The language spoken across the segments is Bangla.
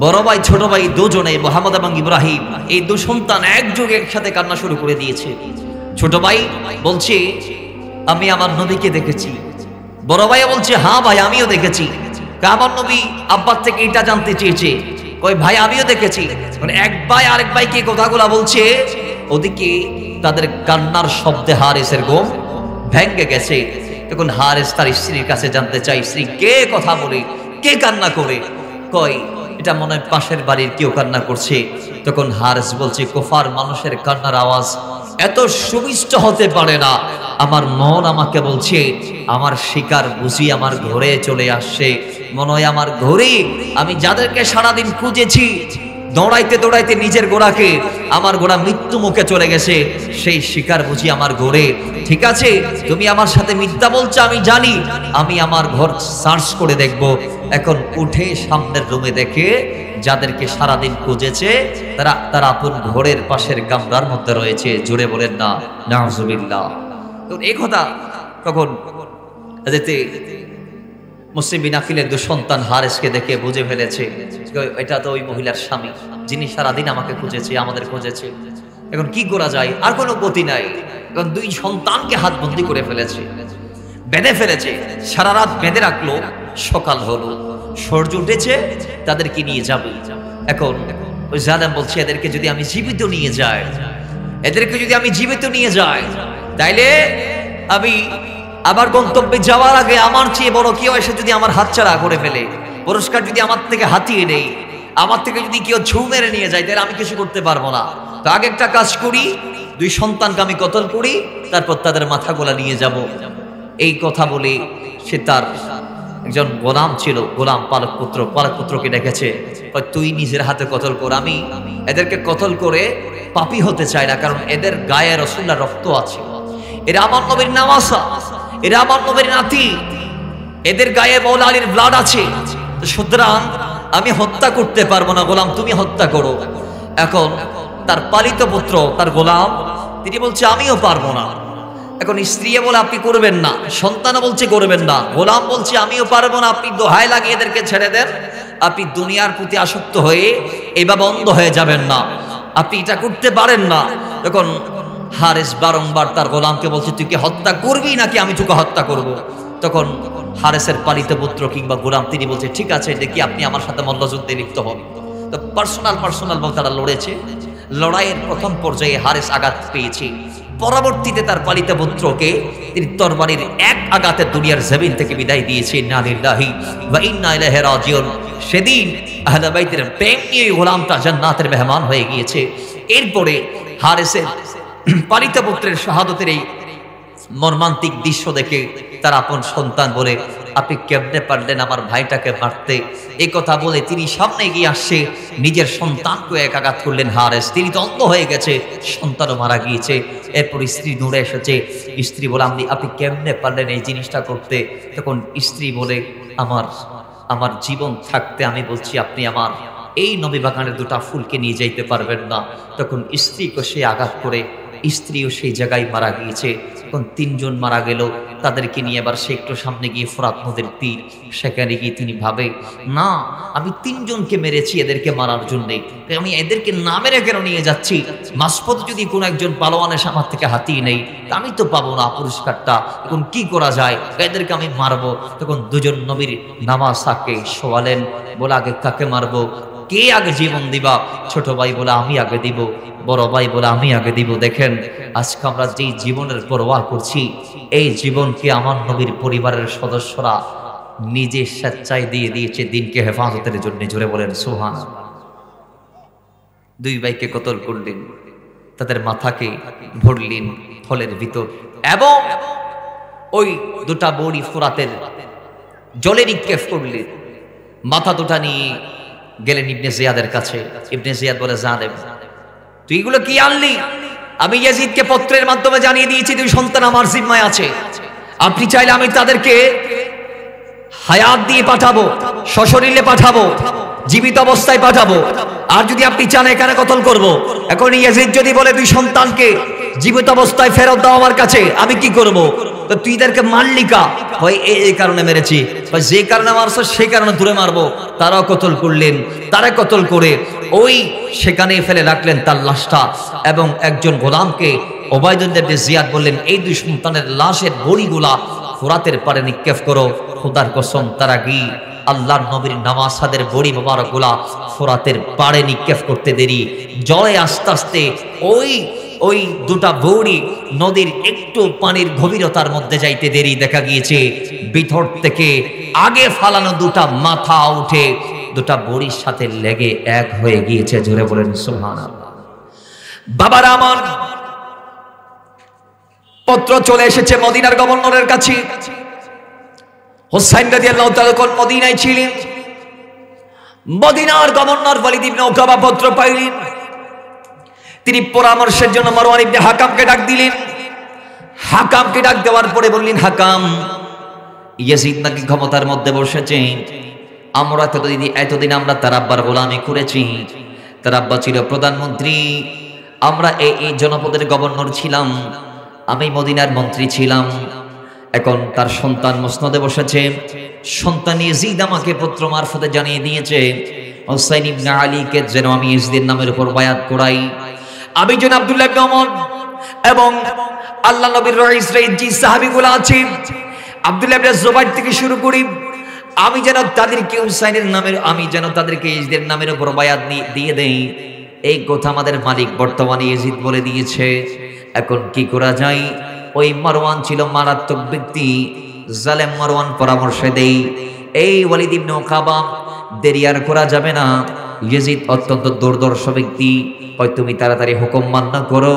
বড় ভাই ছোট ভাই দুজনে মুহাম্মদ এবং ইব্রাহিম এই দু সন্তান একযোগে একসাথে কান্না শুরু করে দিয়েছে। ছোট ভাই বলছে আমি আমার নবীকে দেখেছি, বড় ভাই বলছে হ্যাঁ ভাই আমিও দেখেছি। আমার নবী আব্বার থেকে এটা জানতে চেয়েছে, কই ভাই আমিও দেখেছি। মানে এক ভাই আরেক ভাইকে কথাগুলা বলছে, ওদিকে তাদের কান্নার শব্দে হারেসের ঘুম ভেঙে গেছে। তখন হারেস তার স্ত্রীর কাছে জানতে চাই, স্ত্রী কে কথা বলে, কে কান্না করে? কই এটা মনে হয় পাশের বাড়ির কেউ কান্না করছে। তখন হারেস বলছে কুফার মানুষের কান্নার আওয়াজ এত সুমিষ্ট হতে পারে না। আমার মন আমাকে বলছে আমার শিকার বুঝি আমার ঘরে চলে আসছে। মনে হয় আমার ঘরে আমি যাদেরকে সারাদিন খুঁজেছি, দৌড়াইতে দৌড়াইতে নিজের গোড়াকে, আমার গোড়া মৃত্যু মুখে চলে গেছে, সেই শিকার বুঝি আমার ঘরে। ঠিক আছে, তুমি আমার সাথে মিথ্যা বলছো আমি জানি, আমি আমার ঘর সার্চ করে দেখব। এখন উঠে সামনের রুমে দেখে যাদেরকে সারাদিন খুঁজেছে তারা আপন ঘরের পাশের গামলার মধ্যে রয়েছে। জোরে বলেন না নাউজুবিল্লাহ। তো এই কথা তখন মুসলিম বিন আকিলের দু সন্তান হারেসকে দেখে বুঝে ফেলেছে এটা তো ওই মহিলার স্বামী, যিনি সারাদিন আমাকে খুঁজেছে, আমাদের খুঁজেছে। এখন কি করা যায়, আর কোনো গতি নাই। এখন দুই সন্তানকে হাতবন্দি করে ফেলেছে, বেঁধে ফেলেছে, সারা রাত বেঁধে রাখলো। সকাল হলো, সূর্য উঠেছে, তাদেরকে নিয়ে যাবে। এখন ওই জালেম বলছে এদেরকে যদি আমি জীবিত নিয়ে যাই, এদেরকে যদি আমি জীবিত নিয়ে যাই, তাইলে আমি আমার গন্তব্যে যাওয়ার আগে আমার চেয়ে বড় কেউ এসে যদি আমার হাতছাড়া করে ফেলে, পুরস্কার যদি আমার থেকে হাতিয়ে নেই, আমার থেকে যদি কেউ ছু মেরে নিয়ে যায়, তাহলে আমি কিছু করতে পারবো না। তো আগে একটা কাজ করি, দুই সন্তানকে আমি কতল করি, তারপর তাদের মাথাগুলা নিয়ে যাব। এই কথা বলে সে তার একজন গোলাম ছিল, গোলাম পালকপুত্রকে ডেকেছে, তুই নিজের হাতে কতল কর, আমি এদেরকে কতল করে পাপী হতে চাই না, কারণ এদের গায়ে রাসূলুল্লাহর রক্ত আছে, এরা আমার নবীর নামাসা, এরা আমার নবীর নাতি, এদের গায়ে মাওলা আলীর ব্লাড আছে, সুতরাং আমি হত্যা করতে পারবো না, গোলাম তুমি হত্যা করো। এখন তার পালিত পুত্র, তার গোলাম, তিনি বলছে আমিও পারবো না। এখন স্ত্রী বলে আপনি করবেন না, সন্তান বলছে করবেন না, গোলাম বলছে আমিও পারবো না, আপনি দোহাই লাগিয়ে এদেরকে ছেড়ে দেন, আপনি দুনিয়ার প্রতি আসক্ত হয়ে এভাবে অন্ধ হয়ে যাবেন না, আপনি এটা করতে পারেন না। তখন হারেস বারংবার তার গোলামকে বলছে তুই কি হত্যা করবি নাকি আমি তোকে হত্যা করব। তখন হারেসের পালিত পুত্র কিংবা গোলাম তিনি বলছে ঠিক আছে, দেখি আপনি আমার সাথে মল্লযুদ্ধে লিপ্ত হন। তো পার্সোনাল বলতে তারা লড়েছে। লড়াইয়ের প্রথম পর্যায়ে হারেস আঘাত পেয়েছে, পরবর্তীতে তার পালিত পুত্রকে তিনি তরবারির এক আঘাতে দুনিয়ার জমিন থেকে বিদায় দিয়েছে। ইন্না লিল্লাহি ওয়া ইন্না ইলাইহি রাজিউন। সেদিন আহলে বাইতের প্রেম নিয়ে গোলামটা জান্নাতের মেহমান হয়ে গিয়েছে। এরপরে হারেসের পালিত পুত্রের শাহাদতের এই মর্মান্তিক দৃশ্য দেখে তার আপন সন্তান বলে আপনি কেমনে পারলেন আমার ভাইটাকে মারতে, এই কথা বলে তিনি সামনে গিয়ে আসছে, নিজের সন্তানকে এক আঘাত করলেন হারেস। তিনি তো অন্ধ হয়ে গেছে, সন্তানও মারা গিয়েছে। এরপর স্ত্রী দৌড়ে এসেছে, স্ত্রী বলে আপনি কেমনে পারলেন এই জিনিসটা করতে। তখন স্ত্রী বলে আমার জীবন থাকতে আমি বলছি আপনি আমার এই নবী বাগানের দুটা ফুলকে নিয়ে যাইতে পারবেন না। তখন স্ত্রীকে সে আঘাত করে স্ত্রীও সেই জায়গায় মারা গিয়েছে। তখন তিনজন মারা গেল, তাদেরকে নিয়ে এবার সে একটু সামনে গিয়ে ফোরাত নদীর তীর, সেখানে গিয়ে তিনি ভাবে না আমি তিনজনকে মেরেছি এদেরকে মারার জন্যে, আমি এদেরকে না মেরে কেন নিয়ে যাচ্ছি, মাঝপথ যদি কোনো একজন পালোয়ানের আমার থেকে হাতিয়ে নেই আমি তো পাবো না পুরস্কারটা, এখন কি করা যায়, এদেরকে আমি মারবো। তখন দুজন নবীর নামাসাকে শোয়ালেন, বলে আগে কাকে মারবো, কে আগে জীবন দিবা? ছোট ভাই বলে আমি আগে দিব, বড় ভাই বলে আমি আগে দিব। দেখেন আজকে আমরা যেই জীবনের পরোয়া করছি, এই জীবনকে আমার নবীর পরিবারের সদস্যরা নিজে স্বেচ্ছায় দিয়ে দিয়েছে দিনকে হেফাজতের জন্য। জোরে বলেন সুবহানাল্লাহ। দুই ভাইকে কতল করলেন, তাদের মাথাকে ভরলেন ফলের ভিতর, এবং ওই দুটা বড়ি ফোরাতের জলে নিক্ষেপ করলেন। মাথা দুটা নিয়ে গেলেন ইবনে জিয়াদের কাছে। ইবনে জিয়াদ বলে জানেব তুই এগুলো কি আনলি? আমি ইয়াজিদকে পত্রের মাধ্যমে জানিয়ে দিয়েছি দুই সন্তান আমার জিম্মায় আছে, আপনি চাইলে আমি তাদেরকে হায়াত দিয়ে পাঠাবো, সশরীরে পাঠাবো, জীবিত অবস্থায় পাঠাবো, আর যদি আপনি চান এখানে কতল করব। এখন ইয়াজিদ যদি বলে দুই সন্তানকে জীবিত অবস্থায় ফেরত দাও আমার কাছে, আমি কি করব? তো তুই এদেরকে মারলি কা? কয় এই কারণে মেরেছি। যে কারণে মারছো সেই কারণে দূরে মারবো। তারাও কতল করলেন, তারা কতল করে ওই সেখানে ফেলে রাখলেন তার লাশটা। এবং একজন গোলামকে ওবায়দুল্লাহ ইবনে জিয়াদ বললেন, এই দুই সন্তানের লাশের বড়িগুলা ফোরাতের পারে নিক্ষেপ করো। খোদার কসম তারা কি আল্লাহর নবীর নামাজাদের বড়ি মোবারকগুলা ফোরাতের পাড়ে নিক্ষেপ করতে দেরি, জলে আস্তে আস্তে ওই দুটা বড়ি নদীর একটু পানির গভীরতার মধ্যে যাইতে দেরি, দেখা গিয়েছে ভিতর থেকে আগে ফালানো দুটা মাথা উঠে দুটা বড়ির সাথে লেগে এক হয়ে গিয়েছে। জোরে বলেন সুবহানাল্লাহ। বাবারা আমার, পত্র চলে এসেছে মদিনার গভর্নরের কাছে। হুসাইন রাদিয়াল্লাহু তাআলা কোন মদিনায় ছিলেন। মদিনার গভর্নর ওয়ালিদ ইবনে উকাবা পত্র পাইলেন। তিনি পরামর্শের জন্য মারওয়ান ইবনে হাকামকে ডাক দিলেন। হাকামকে ডাক দেওয়ার পরে বললেন, হাকাম, ইয়াজিদ নাকি ক্ষমতার মধ্যে বসেছে। আমরা এতদিন আমরা তার আব্বার গোলামি করেছি। তার আব্বা ছিল প্রধানমন্ত্রী, আমরা এই জনপদের গভর্নর ছিলাম, আমি মদিনার মন্ত্রী ছিলাম। এখন তার সন্তান মসনদে বসেছে। সন্তান ইয়াজিদ আমাকে পত্র মারফতে জানিয়ে দিয়েছে হুসাইন ইবনে আলীকে যেন আমি ইয়াজিদের নামের উপর বায়াত করাই। আমি যেন আব্দুল্লাহ ইবনে ওমর এবং আল্লাহ নবীর রাইস যে সাহাবীগুলো আছে, আব্দুল্লাহ ইবনে জুবাইর থেকে শুরু করি, আমি যেন তাদেরকে হুসাইনের নামের, আমি যেন তাদেরকে ইয়াজিদের নামের উপর বায়াত দিয়ে দেই। এই কথা আমাদের মালিক বর্তমানে ইয়াজিদ বলে দিয়েছে। এখন কি করা যায়? ওই মারওয়ান ছিল মারাত্মক ব্যক্তি, জালেম মারওয়ান পরামর্শ দেই, এই ওয়ালিদ ইবনে উকাবা, দেরি আর করা যাবে না। ইয়াজিদ অত্যন্ত দুর্দর্শ ব্যক্তি, হয় তুমি তাড়াতাড়ি হুকুম মান্য করো,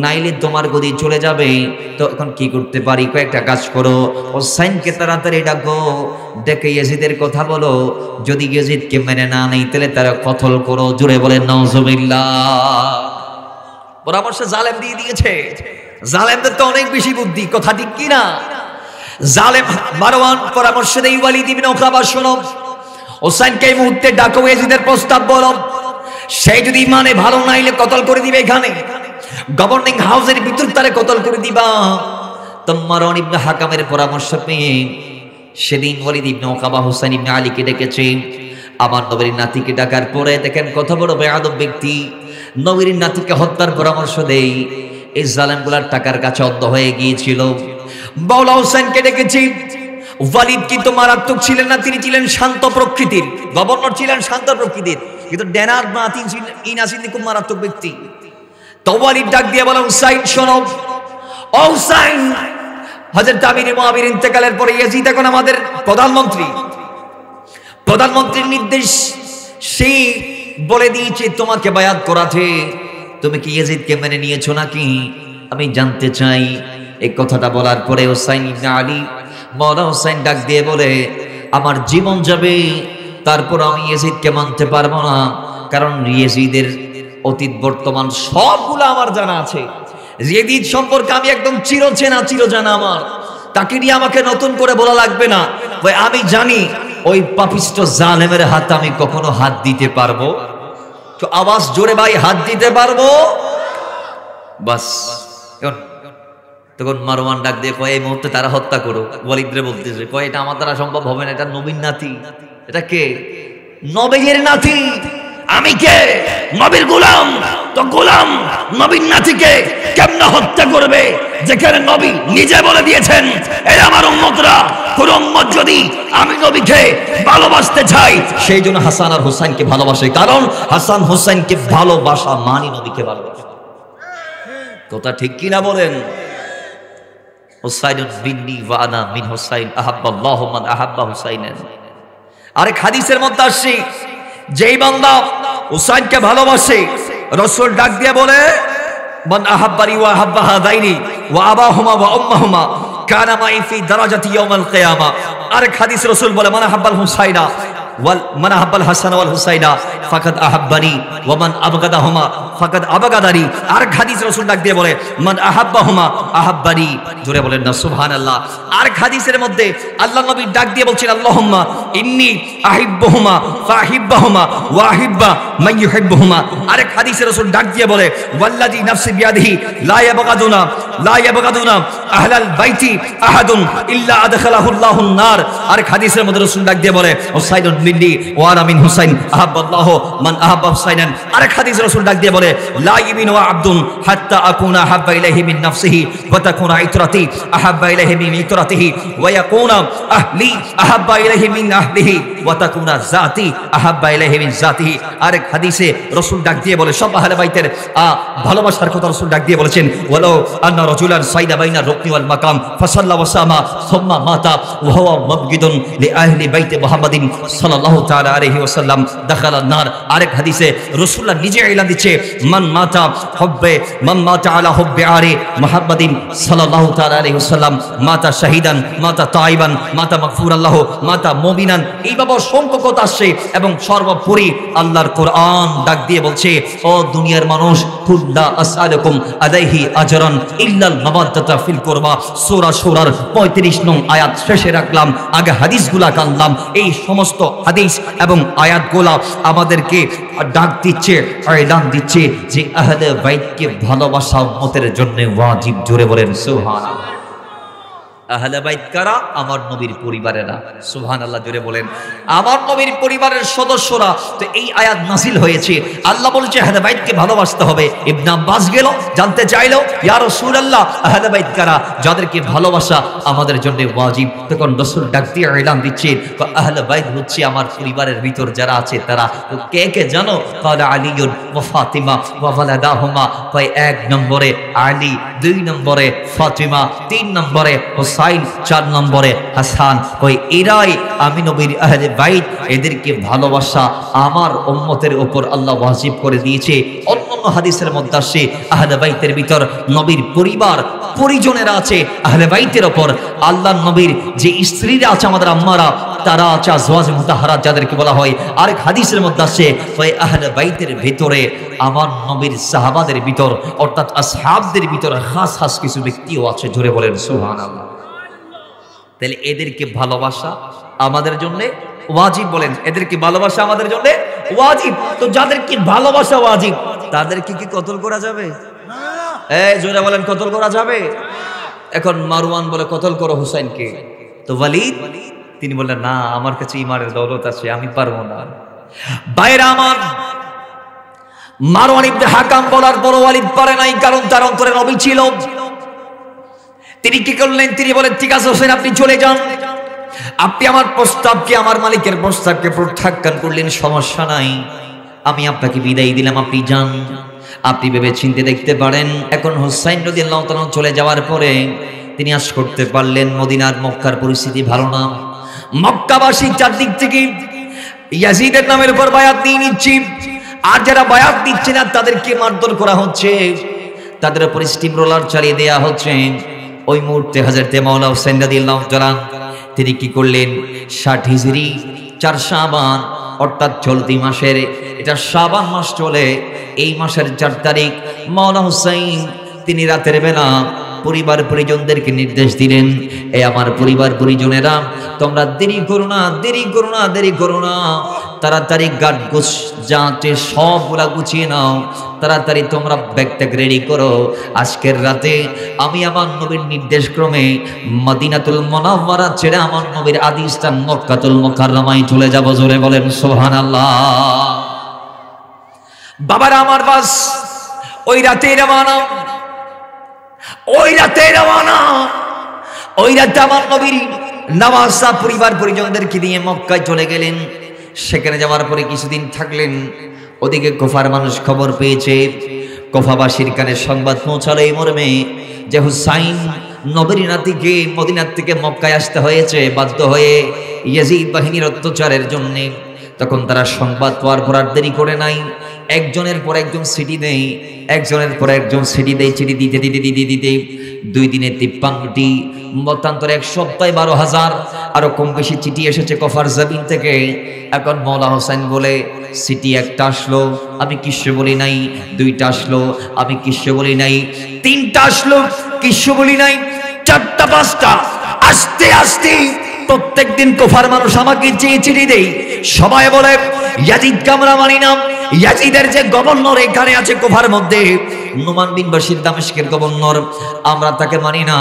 নাইলে তোমার গদি চলে যাবে। তো এখন কি করতে পারি? কয়েকটা কাজ করো, হুসাইনকে তাড়াতাড়ি ডাকো, ডেকে ইয়াজিদের কথা বলো। যদি ইয়াজিদকে মেনে না নেই তাহলে তারা কতল করো। জুড়ে বলেন নাউজুবিল্লাহ। পরামর্শ জালেম দিয়ে দিয়েছে। জালেমদের তো অনেক বেশি বুদ্ধি, কথা ঠিক কি না? জালেম মারওয়ান পরামর্শ দেই, ওয়ালিদ ইবনে উকাবা, শোনো, হুসাইনকে এই মুহূর্তে ডাকো, ইয়াজিদের প্রস্তাব বলো। সে যদি মানে ভালো নাইলে কতল করে দিবে। এখানে গভর্নিং হাউসের ভিতর তারে কতল করে দিবা। তো মারওয়ান ইবনে হাকামের পরামর্শ পেয়ে সেদিন ওয়ালিদ ইবনে উকাবা হুসাইন ইবনে আলীকে ডেকেছে। আমার নবীর নাতিকে ডাকার পরে দেখেন কত বড় বেয়াদব ব্যক্তি, নবীর নাতিকে হত্যার পরামর্শ দেই। এই জালেমগুলার টাকার কাছে অন্ধ হয়ে গিয়েছিল। মাওলা হুসাইনকে ডেকেছি। ওয়ালিদ কিন্তু মারাত্মক ছিলেন না, তিনি ছিলেন শান্ত প্রকৃতির। গভর্নর ছিলেন শান্ত প্রকৃতির, কিন্তু ডেনার নাতি ইনাসিন খুব মারাত্মক ব্যক্তি। তো ওয়ালিদ ডাক দিয়ে বলে, হুসাইন শোনো, ও হুসাইন, হযরত আমির মুআবির ইন্তেকালের পরে ইয়াজিদ এখন আমাদের প্রধানমন্ত্রী। প্রধানমন্ত্রীর নির্দেশ সে বলে দিয়েছে তোমাকে বায়াত করাতে। তুমি কি ইয়াজিদকে মেনে নিয়েছো নাকি? আমি জানতে চাই। এই কথাটা বলার পরে হুসাইন ইবনে আলী, মাওলা হুসাইন ডাক দিয়ে বলে, আমার জীবন যাবে তারপর আমি ইয়াজিদকে মানতে পারবো না, কারণ ইয়াজিদের অতীত বর্তমান সবগুলো আমার জানা আছে। ইয়াজিদ সম্পর্কে আমি একদম চিরজানা আমার, তাকে নিয়ে আমাকে নতুন করে বলা লাগবে না। ভাই আমি জানি ওই পাপিষ্ট জালেমের হাতে আমি কখনো হাত দিতে পারবো। তো আওয়াজ জোরে ভাই, হাত দিতে পারবো। বাস তখন মারওয়ান ডাক দিয়ে কয়, এই মুহূর্তে তারা হত্যা করো। ওয়ালিদরে বলতেছে, কয় এটা আমার দ্বারা সম্ভব হবে না, এটা নবীর নাতি। এটা কে? নবীর নাতি। আমি কে? নবীর গোলাম। তো গোলাম নবীর নাতিকে কেমনে হত্যা করবে, যেখানে নবী নিজে বলে দিয়েছেন, এই আমার উম্মতরা, কোন উম্মত যদি আমি নবীকে ভালোবাসতে চাই, সেই জন্য হাসান আর হুসাইনকে ভালোবাসে, কারণ হাসান হুসাইনকে ভালোবাসা মানে নবীকে ভালোবাসা। কথা ঠিক কিনা বলেন? হুসাইনুন মিন্নি ওয়া আনা মিন হুসাইন, আহাব্বাল্লাহু মান আহাব্বা হুসাইনান। আরেক হাদিসের মধ্যে আসছে, যেই বান্দা হুসাইনকে ভালোবাসে, রাসূল ডাক দিয়ে বলে, মান আহাব্বানি ওয়া আহাব্বা হাদাইনি ওয়া আবাহুমা ওয়া উম্মাহুমা কানা মাই ফি দারাজাতি ইয়াউমাল কিয়ামা। আরেক হাদিস রাসূল বলে, মান আহাব্বাল হুসাইনা ওয়াল মান আহাব্বাল হাসান ওয়াল হুসাইনা ফাকাদ আহাব্বানি ওয়া মান আবগাদাহুমা ফাকাদ আবাগাদারি। আর হাদিস রাসূল ডাক দিয়ে বলে মান আহাব্বাহুমা আহাব্বানি। জোরে বলেন না সুবহানাল্লাহ। আর হাদিসের মধ্যে আল্লাহ নবী ডাক দিয়ে বলছেন আল্লাহুম্মা ইন্নী আহিব্বুহুমা ফাহিব্বাহুমা ওয়া আহিব্বা মান ইউহিব্বুহুমা। আর হাদিসে রাসূল ডাক দিয়ে বলে ওয়াল্লাযী নাফসি বিয়াদিহি লা ইয়াবগাদুনা আহলাল বাইতি আহাদুন ইল্লা আদখালাহু আল্লাহুন নার। আর হাদিসের মধ্যে রাসূল ডাক দিয়ে বলে হুসাইনুন মিন্নি ওয়া আনা মিন হুসাইন আহাব্বাল্লাহু মান আহাব্বা হুসাইনান। আর হাদিসে রাসূল ডাক দিয়ে বলে লা ইমিনু আবদুন হাত্তা আকুনা আহাব্বা ইলাইহি মিন নাফসিহি ওয়া তাকুনা ইতরাতি আহাব্বা ইলাইহি মিন ইতরাতিহি ওয়া ইয়াকুনা আহলি আহাব্বা ইলাইহি মিন আহলিহি ওয়া তাকুনা যাতি আহাব্বা ইলাইহি মিন যাতিহি। আর হাদিসে রাসূল ডাক দিয়ে বলে সব আহলে বাইতের ভালোবাসার কথা রাসূল ডাক দিয়ে বলেছেন ওয়ালাউ আন্না রাজুলান সাইদা বাইনা রুকনি ওয়াল মাকাম ফাসাল্লা ওয়া সামা সুম্মা মাতা ওয়া হুয়া মুবগিদুন লি আহলি বাইতি মুহাম্মাদিন সাল্লাল্লাহু তাআলা আলাইহি ওয়াসাল্লাম দাখালান নার। আরেক হাদিসে রাসূলুল্লাহ নিজে এলান দিচ্ছে মান মাতা আলা হুব্বি আরি মুহাম্মাদিন সাল্লাল্লাহু তাআলা আলাইহি ওয়াসাল্লাম মাতা শাহিদান মাতা তাইবান মাতা মাগফুরান লাহু মাতা মুমিনান। এইভাবে অসংখ্য কথা আসছে এবং সর্বোপরি আল্লাহর কোরআন ডাক দিয়ে বলছে ও দুনিয়ার মানুষ কুল্লা আসআলুকুম আলাইহি আজরান ইল্লাল মাওয়াদ্দাতা ফিল কুরবা। সূরা সূরার 35 নং আয়াত শেষে রাখলাম, আগে হাদিসগুলা কানলাম। এই সমস্ত হাদিস এবং আয়াতগুলা আমাদেরকে ডাক দিচ্ছে, এলান দিচ্ছে যে আহলে বাইতকে ভালোবাসা উম্মতের জন্য ওয়াজিব। জোরে বলেন সুবহানাল্লাহ। আহলে বাইত কারা? আমার নবীর পরিবারেরা। সুবহানাল্লাহ জোরে বলেন আমার নবীর পরিবারের সদস্যরা। তো এই আয়াত নাযিল হয়েছে, আল্লাহ বলছে আহলে বাইতকে ভালোবাসতে হবে। ইবনে আব্বাস গেল জানতে চাইলো ইয়া রাসূলুল্লাহ আহলে বাইত কারা, যাদেরকে ভালোবাসা আমাদের জন্য ওয়াজিব। তখন রাসূল ডাক দিয়ে এলান দিচ্ছে আহলে বাইত হচ্ছে আমার পরিবারের ভিতর যারা আছে তারা। তো কে কে জানো? ক্বালা আলীউন ওয়া ফাতিমা ওয়া ওয়ালাদাহুমা। কয় 1 নম্বরে আলী, 2 নম্বরে ফাতিমা, 3 নম্বরে হুসাইন, 4 নম্বরে হাসান। কই এরাই আমি নবীর আহলে বাইত, এদেরকে ভালোবাসা আমার উম্মতের উপর আল্লাহ ওয়াজিব করে দিয়েছে। অন্যান্য হাদিসের মধ্যে আসে আহলে বাইতের ভিতর নবীর পরিবার পরিজনেরা আছে আহলে বাইতের উপর। আল্লাহর নবীর যে স্ত্রীরা আছে আমাদের আম্মারা, তারা আছে আজওয়াজ মুতাহহারাত যাদেরকে বলা হয়। আর হাদিসের মধ্যে আসে ওই আহলে বাইতের ভিতরে আমার নবীর সাহাবাদের ভিতর অর্থাৎ আসহাবদের ভিতর খাস খাস কিছু ব্যক্তিও আছে। জোরে বলেন সুবহানাল্লাহ। তাহলে এদেরকে ভালোবাসা আমাদের জন্য ওয়াজিব। বলেন এদেরকে ভালোবাসা আমাদের জন্য ওয়াজিব। তো যাদেরকে ভালোবাসা ওয়াজিব তাদেরকে কি কতল করা যাবে? এই জোরে বলেন কতল করা যাবে? এখন মারওয়ান বলে কতল করো হুসাইনকে। তো ওয়ালিদ তিনি বললেন না, আমার কাছে ইমানের দৌলত আছে, আমি পারবো না। বাইরা আমার মারওয়ান ইবনে হাকাম বলার পর ওয়ালিদ পারে নাই, কারণ তার অন্তরে নবী ছিল। তিনি কি করলেন? তিনি বলেন ঠিক আছে হোসেন আপনি চলে যান, আপনি আমার প্রস্তাবকে আমার মালিকের প্রস্তাবকে প্রত্যাখ্যান করলেন, সমস্যা নাই, আমি আপনাকে বিদায় দিলাম, আপনি যান, আপনি ভেবে চিন্তে দেখতে পারেন। এখন হুসাইন রাদিয়াল্লাহু তাআলা চলে যাওয়ার পরে তিনি আশ করতে পারলেন মদিনার মক্কার পরিস্থিতি ভালো না। মক্কাবাসী চারদিক থেকে ইয়াজিদের নামের উপর বায়াত নিয়ে নিচ্ছে, আর যারা বায়াত দিচ্ছে না তাদেরকে মারধর করা হচ্ছে, তাদের উপর স্টিম রোলার চালিয়ে দেওয়া হচ্ছে। ওই মুহূর্তে হযরত মাওলানা হুসাইন রাদিয়াল্লাহু তাআলা তিনি কি করলেন? 60 হিজরি 4 শাবান অর্থাৎ চলতি মাসের, এটা শাবান মাস চলে, এই মাসের 4 তারিখ মাওলানা হুসাইন তিনি রাতের বেলা পরিবার পরিজনদেরকে নির্দেশ দিলেন, এই আমার পরিবার পরিজনেরা তোমরা দেরি করো না, দেরি করো না, দেরি করো না, তাড়াতাড়ি গাট গোছ যাতে সবগুলা গুছিয়ে নাও, তাড়াতাড়ি তোমরা ব্যাগ ট্যাগ রেডি করো। আজকের রাতে আমি আমার নবীর নির্দেশ ক্রমে মদিনাতুল মুনাওয়ারা ছেড়ে আমার নবীর আদি স্থান মক্কাতুল মুকাররমায় চলে যাব। জোরে বলেন সুবহানাল্লাহ। বাবারা আমার বাস ওই রাতে রওনা, ওই রাতে রওনা, ওই রাতে আমার নবীর নওয়াজা পরিবার পরিজনদেরকে নিয়ে মক্কায় চলে গেলেন। সেখানে যাওয়ার পরে কিছুদিন থাকলেন। ওদিকে কুফার মানুষ খবর পেয়েছে, কুফাবাসীর কানে সংবাদ পৌঁছালো এই মর্মে যে হুসাইন নবীর নাতিকে মদিনার থেকে মক্কায় আসতে হয়েছে বাধ্য হয়ে ইয়াজিদ বাহিনীর অত্যাচারের জন্য। তখন তারা সংবাদ পাওয়ার পর আর দেরি করে নাই, একজনের পর একজন সিটি দেয়, একজনের পর একজন সিটি দেয়, চিঠি দিতে দিতে দিতে দিতে 2 দিনে 53টি, মতান্তরে 1 সপ্তাহে 12,000, আরো কম বেশি চিঠি এসেছে কফার জমিন থেকে। এখন মওলা হোসেন বলে চিঠি একটা আসলো, আমি কিচ্ছু বলি নাই, 2টা আসলো, আমি কিচ্ছু বলি নাই, 3টা আসলো, কিচ্ছু বলি নাই, 4টা 5টা, আস্তে আস্তে প্রত্যেকদিন কুফার মানুষ আমাকে চিঠি দেই। সবাই বলে ইয়াজিদকে আমরা মানি না, ইয়াজিদের যে গভর্নর এখানে আছে কুফার মধ্যে, নুমান বিন বশির দামেস্কের গভর্নর, আমরা তাকে মানি না,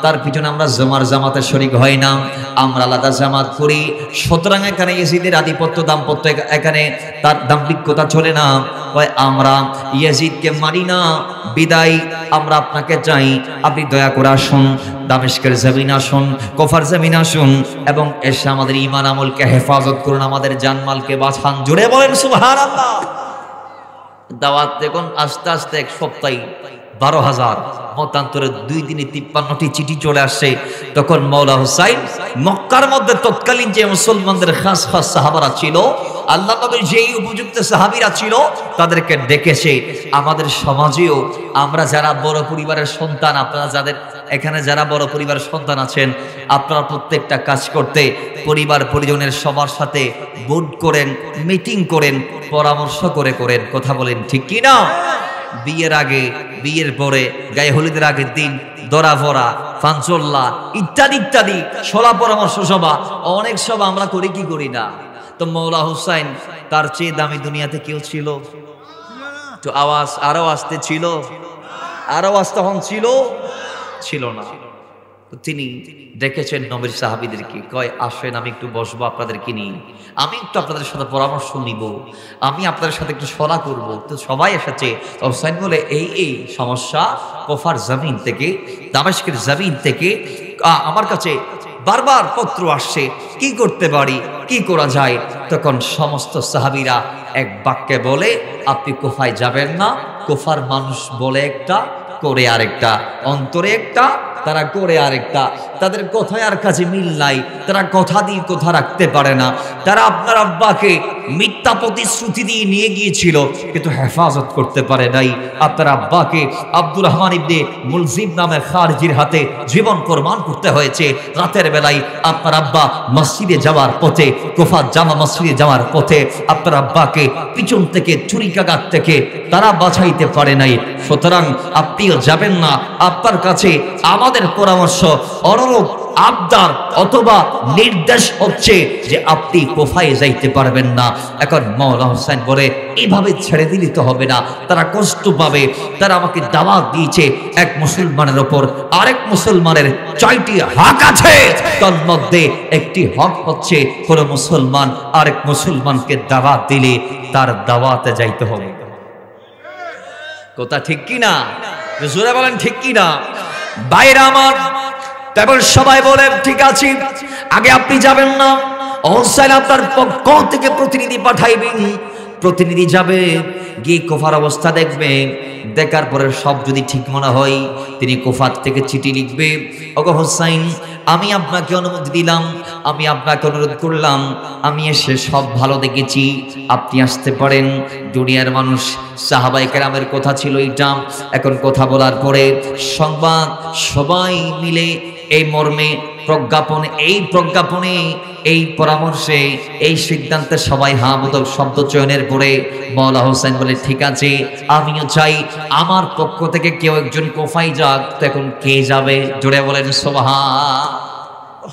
তার পিছনে আমরা জামাতে শরীক হই না, আমরা আলাদা জামাত করি। সুতরাং এখানে ইয়াজিদের আধিপত্য দাম্পত্য, এখানে তার দাম্ভিকতা চলে না। আমরা ইয়াজিদকে মানি না, বিদায় আমরা আপনাকে চাই, আপনি দয়া করে আসুন, দামেস্কের জমিন আসুন, কুফার জমিন আসুন, এবং এসে আমাদের ঈমান আমলকে হেফাজত করুন, আমাদের জানমালকে বাঁচান। জুড়ে বলেন সুবহানাল্লাহ। দাওয়াত দেখুন আস্তে আস্তে 1 সপ্তাহে 12,000, মতান্তরে 2 দিনে 53টি চিঠি চলে আসছে। তখন মওলা হুসাইন মক্কার মধ্যে তৎকালীন যে মুসলমানদের খাস সাহাবারা ছিল, আল্লাহ নবীর যেই উপযুক্ত সাহাবীরা ছিল, তাদেরকে ডেকেছে। আমাদের সমাজেও আমরা যারা বড় পরিবারের সন্তান, আপনারা যাদের এখানে যারা বড় পরিবারের সন্তান আছেন, আপনারা প্রত্যেকটা কাজ করতে পরিবার পরিজনের সবার সাথে বোর্ড করেন, মিটিং করেন, পরামর্শ করে করেন। কথা বলেন ঠিক কি না? বিয়ের আগে, বিয়ের পরে, গায়ে হলুদের আগের দিন দরা ভরা, ফানচল্লা ইত্যাদি ইত্যাদি সলা পরামর্শ সভা, অনেক সভা আমরা করি কি করি না? তো মওলা হুসাইন, তার চেয়ে দামি দুনিয়াতে কেউ ছিল? তো আওয়াজ আরো আসতে ছিল, আরো আসতে হন ছিল না। তো তিনি ডেকেছেন নবীর সাহাবীদেরকে, কয় আসেন আমি একটু বসবো আপনাদেরকে নিয়ে, আমি একটু আপনাদের সাথে পরামর্শ নিব, আমি আপনাদের সাথে একটু সলা করব। তো সবাই এসেছে। হুসাইন বলে এই সমস্যা, কুফার জমিন থেকে, দামেস্কের জমিন থেকে আমার কাছে বারবার পত্র আসছে, কি করতে পারি, কি করা যায়? তখন সমস্ত সাহাবীরা এক বাক্যে বলে, আপনি কুফায় যাবেন না, কুফার মানুষ বলে একটা, করে আরেকটা, অন্তরে একটা, তারা করে আরেকটা, তাদের কথায় আর কাজে মিল নাই, তারা কথা দিয়ে কথা রাখতে পারে না। তারা আপনার আব্বাকে মিথ্যা প্রতিশ্রুতি দিয়ে নিয়ে গিয়েছিল, কিন্তু হেফাজত করতে পারে নাই। আপনার আব্বাকে আব্দুর রহমান ইবনে মুলজিম নামে খারজির হাতে জীবন কোরবান করতে হয়েছে। রাতের বেলায় আপনার আব্বা মসজিদে যাওয়ার পথে, কুফার জামা মসজিদে যাওয়ার পথে আপনার আব্বাকে পিছন থেকে ছুরিকাঘাত থেকে তারা বাঁচাইতে পারে নাই। সুতরাং আপনিও যাবেন না। আপনার কাছে আমাদের পরামর্শ, অনুরূপ আবদার অথবা নির্দেশ হচ্ছে যে আপনি কুফায় যাইতে পারবেন না। এখন মওলা হোসেন বলে, এইভাবে ছেড়ে দিলে তো হবে না, তারা কষ্ট পাবে। তারা আমাকে দাওয়াত দিয়েছে, এক মুসলমানের ওপর আরেক মুসলমানের 6টি হক আছে, তার মধ্যে একটি হক হচ্ছে কোন মুসলমান আরেক মুসলমানকে দাওয়াত দিলে তার দাওয়াতে যাইতে হবে। কথা ঠিক কি না? জোরে বলেন ঠিক কি না? বাইরে আমার, তারপর সবাই বলে ঠিক আছে, আগে আপনি যাবেন না, হোসেন আপনার পক্ষ থেকে প্রতিনিধি পাঠাইবেন। প্রতিনিধি যাবে, গিয়ে কুফার অবস্থা দেখবে, দেখার পরে সব যদি ঠিক মনে হয়, তিনি কুফার থেকে চিঠি লিখবে, ওগো হোসেন, আমি আপনাকে অনুমতি দিলাম, আমি আপনাকে অনুরোধ করলাম, আমি এসে সব ভালো দেখেছি, আপনি আসতে পারেন। দুনিয়ার মানুষ, সাহাবায়ে কেরামের কথা ছিল এটা। এখন কথা বলার পরে সংবাদ সবাই মিলে এই মর্মে প্রজ্ঞাপনে, এই পরামর্শে, এই সিদ্ধান্তে সবাই হা বোধক শব্দ চয়নের পরে মওলা হোসেন বলে, ঠিক আছে, আমিও চাই আমার পক্ষ থেকে কেউ একজন কুফায় যাক। তো এখন কে যাবে? জোরে বলেন সুবহান।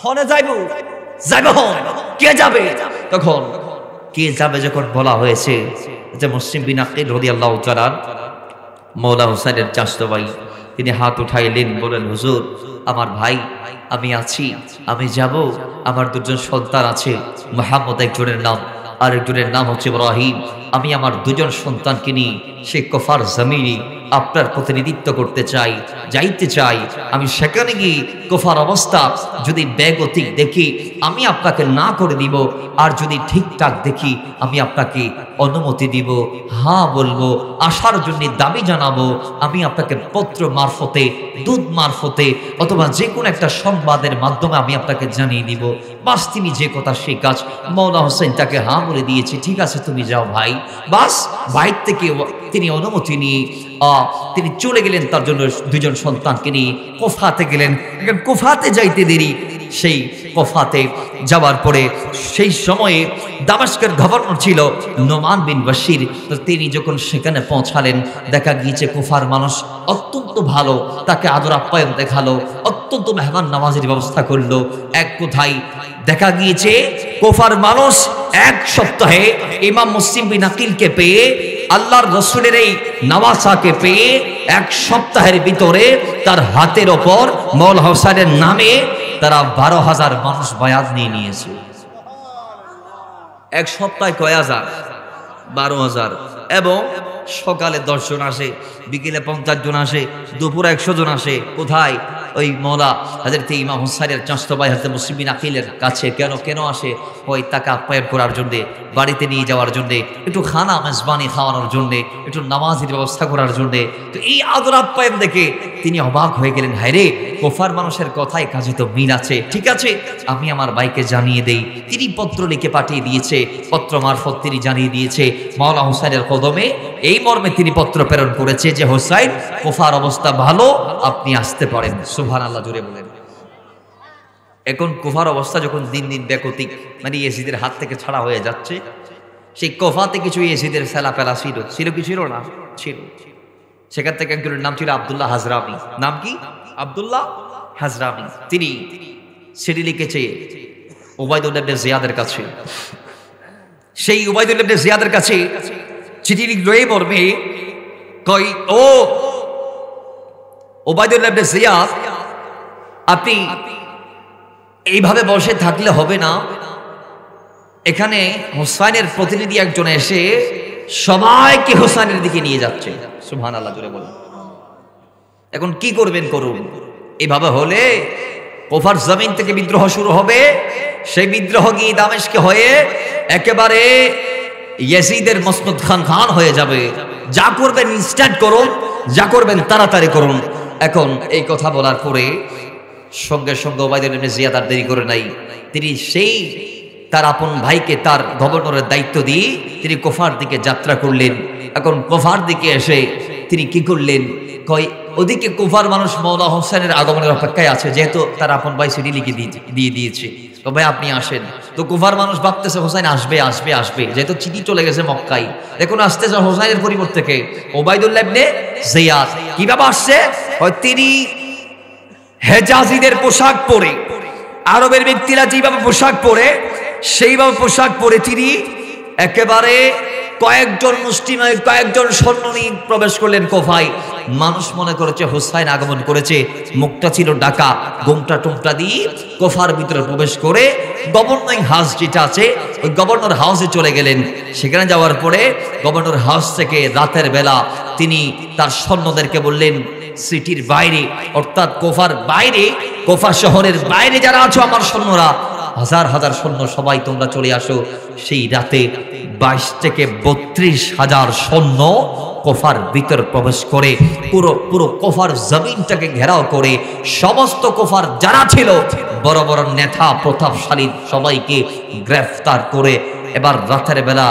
হনে যাইব কে যাবে? তখন কে যাবে যখন বলা হয়েছে, যে মুসলিম বিন আকিল রাদিয়াল্লাহু তাআলা মওলা হোসেনের চাচতো ভাই, তিনি হাত উঠাইলেন, বলেন, হুজুর, আমার ভাই, আমি আছি, আমি যাব। আমার 2জন সন্তান আছে, মুহাম্মদ একজনের নাম, আর একজনের নাম হচ্ছে ইব্রাহিম। আমি আমার 2জন সন্তানকে নিয়ে সে কুফার জমিনে আপনার প্রতিনিধিত্ব করতে চাই, যাইতে চাই। আমি সেখানে গিয়ে কুফার অবস্থা যদি বেগতিক দেখি, আমি আপনাকে না করে দিব, আর যদি ঠিকঠাক দেখি, আমি আপনাকে অনুমতি দিব, হ্যাঁ বলবো, আসার জন্য দাবি জানাবো। আমি আপনাকে পত্র মারফতে, দূত মারফতে, অথবা যে কোনো একটা সংবাদের মাধ্যমে আমি আপনাকে জানিয়ে দিব। বাস তিনি যে কথা সেই কাজ। মওলা হোসেন তাকে হ্যাঁ বলে দিয়েছে, ঠিক আছে তুমি যাও ভাই। বাস বাইর থেকে তিনি অনুমতি নিয়ে তিনি চলে গেলেন তার জন্য দুজন সন্তানকে নিয়ে কুফাতে গেলেন। কুফাতে যাইতে দেরি, সেই কুফাতে যাওয়ার পরে সেই সময়ে দামেস্কের গভর্নর ছিল নোমান বিন বশির। তো তিনি যখন সেখানে পৌঁছালেন, দেখা গিয়েছে কুফার মানুষ অত্যন্ত ভালো, তাকে আদর আপ্যায়ন দেখালো, অত্যন্ত মেহমান নামাজের ব্যবস্থা করলো। এক কোথায় দেখা গিয়েছে কুফার মানুষ এক সপ্তাহে ইমাম মুসলিম বিন আকিলকে পেয়ে, আল্লাহর রসুলের এই নওয়াসাকে পেয়ে এক সপ্তাহের ভিতরে তার হাতের ওপর মৌলা হোসেনের নামে তারা 12,000 মানুষ বায়াত নিয়ে নিয়েছে। এক সপ্তাহে কয় হাজার? 12,000। এবং সকালে 10 জন আসে, বিকেলে 50 জন আসে, দুপুরে 100 জন আসে। কোথায়? ওই মৌলা হযরত ইমাম হুসাইনের চাচাতো ভাই হযরত মুসলিম বিন আকিলের কাছে। কেন আসে? ওই তাকে আপ্যায়ন করার জন্যে, বাড়িতে নিয়ে যাওয়ার জন্যে, একটু খানা মেজবানি খাওয়ানোর জন্যে, একটু নামাজের ব্যবস্থা করার জন্যে। তো এই আদর আপ্যায়ন দেখে তিনি অবাক হয়ে গেলেন, হায় রে, কুফার মানুষের কথায় কাজে তো মিল আছে। ঠিক আছে, আমি আমার ভাইকে জানিয়ে দেই। তিনি পত্র লিখে পাঠিয়ে দিয়েছে, পত্র মারফত তিনি জানিয়ে দিয়েছে মাওলা হুসাইনের কদমে এই মর্মে তিনি পত্র প্রেরণ করেছে যে হুসাইন, কুফার অবস্থা ভালো, আপনি আসতে পারেন। সুবহানাল্লাহ, জোরে বলেন। এখন কুফার অবস্থা যখন দিন দিন বেকতিক, মানে ইয়েজিদের হাত থেকে ছাড়া হয়ে যাচ্ছে, সেই কুফাতে কিছু ইয়েজিদের ফেলাফেলা ছিল কি ছিল না? ছিল। সেখান থেকে একজনের নাম ছিল আব্দুল্লাহ হাজরামি। নাম কি? আব্দুল্লাহ হাজরামি। তিনি চিঠি লিখেছে উবাইদুল্লাহ ইবনে জিয়াদের কাছে। সেই উবাইদুল্লাহ ইবনে জিয়াদের কাছে চিঠি লিখলো এই মর্মে, কই, ও উবাইদুল্লাহ ইবনে জিয়াদ, আপনি এইভাবে বসে থাকলে হবে না। এখানে হুসাইনের প্রতিনিধি একজন এসে সবাইকে হুসাইনের দিকে নিয়ে যাচ্ছে। সুবহানাল্লাহ, জোরে বলুন। এখন কি করবেন করুন। এভাবে হলে কুফার জমিন থেকে বিদ্রোহ শুরু হবে। সেই বিদ্রোহ গিয়ে দামেস্কে হয়ে একেবারে ইয়াজিদের মসনদ খান হয়ে যাবে। যা করবেন ইনস্ট্যান্ট করুন, যা করবেন তাড়াতাড়ি করুন। এখন এই কথা বলার পরে সঙ্গে সঙ্গে উবাইদুল্লাহ ইবনে জিয়াদ আর দেরি করে নাই। তিনি সেই তার আপন ভাইকে তার গভর্নরের দায়িত্ব দিয়ে তিনি কুফার দিকে যাত্রা করলেন। এখন কুফার দিকে এসে তিনি কি করলেন, কয়, ওদিকে কুফার মানুষ মাওলা হোসেনের আগমনের অপেক্ষায় আছে, যেহেতু তার আপন ভাই চিঠি লিখে দিয়ে দিয়েছে। তো ভাই আপনি আসেন। তো কুফার মানুষ ভাবতেছে হোসেন আসবে, যেহেতু চিঠি চলে গেছে মক্কায়। এখন আসতেছে হোসেনের পরিবর্তে কে? উবাইদুল্লাহ ইবনে জিয়াদ। কিভাবে আসছে? তিনি হেজাজিদের পোশাক পরে, আরবের ব্যক্তিরা যেভাবে পোশাক পরে সেইভাবে পোশাক পরে তিনি একেবারে কয়েকজন মুসলিম, কয়েকজন সৈন্য নিয়ে প্রবেশ করলেন কুফায়। মানুষ মনে করেছে হুসাইন আগমন করেছে। মুখটা ছিল ঢাকা, গোমটা টোমটা দিয়ে কুফার ভিতরে প্রবেশ করে গভর্নর হাউস যেটা আছে ওই গভর্নর হাউসে চলে গেলেন। সেখানে যাওয়ার পরে গভর্নর হাউস থেকে রাতের বেলা তিনি তার সৈন্যদেরকে বললেন, সিটির বাইরে অর্থাৎ কুফার বাইরে, কুফা শহরের বাইরে যারা আছো আমার সৈন্যরা, হাজার হাজার সৈন্য, সবাই তোমরা চলে আসো। সেই রাতে 22 থেকে 32,000 সৈন্য কুফার ভিতর প্রবেশ করে পুরো কুফার জমিনটাকে ঘেরাও করে সমস্ত কুফার যারা ছিল বড় বড় নেতা প্রতাপশালী সবাইকে গ্রেফতার করে এবার রাতের বেলা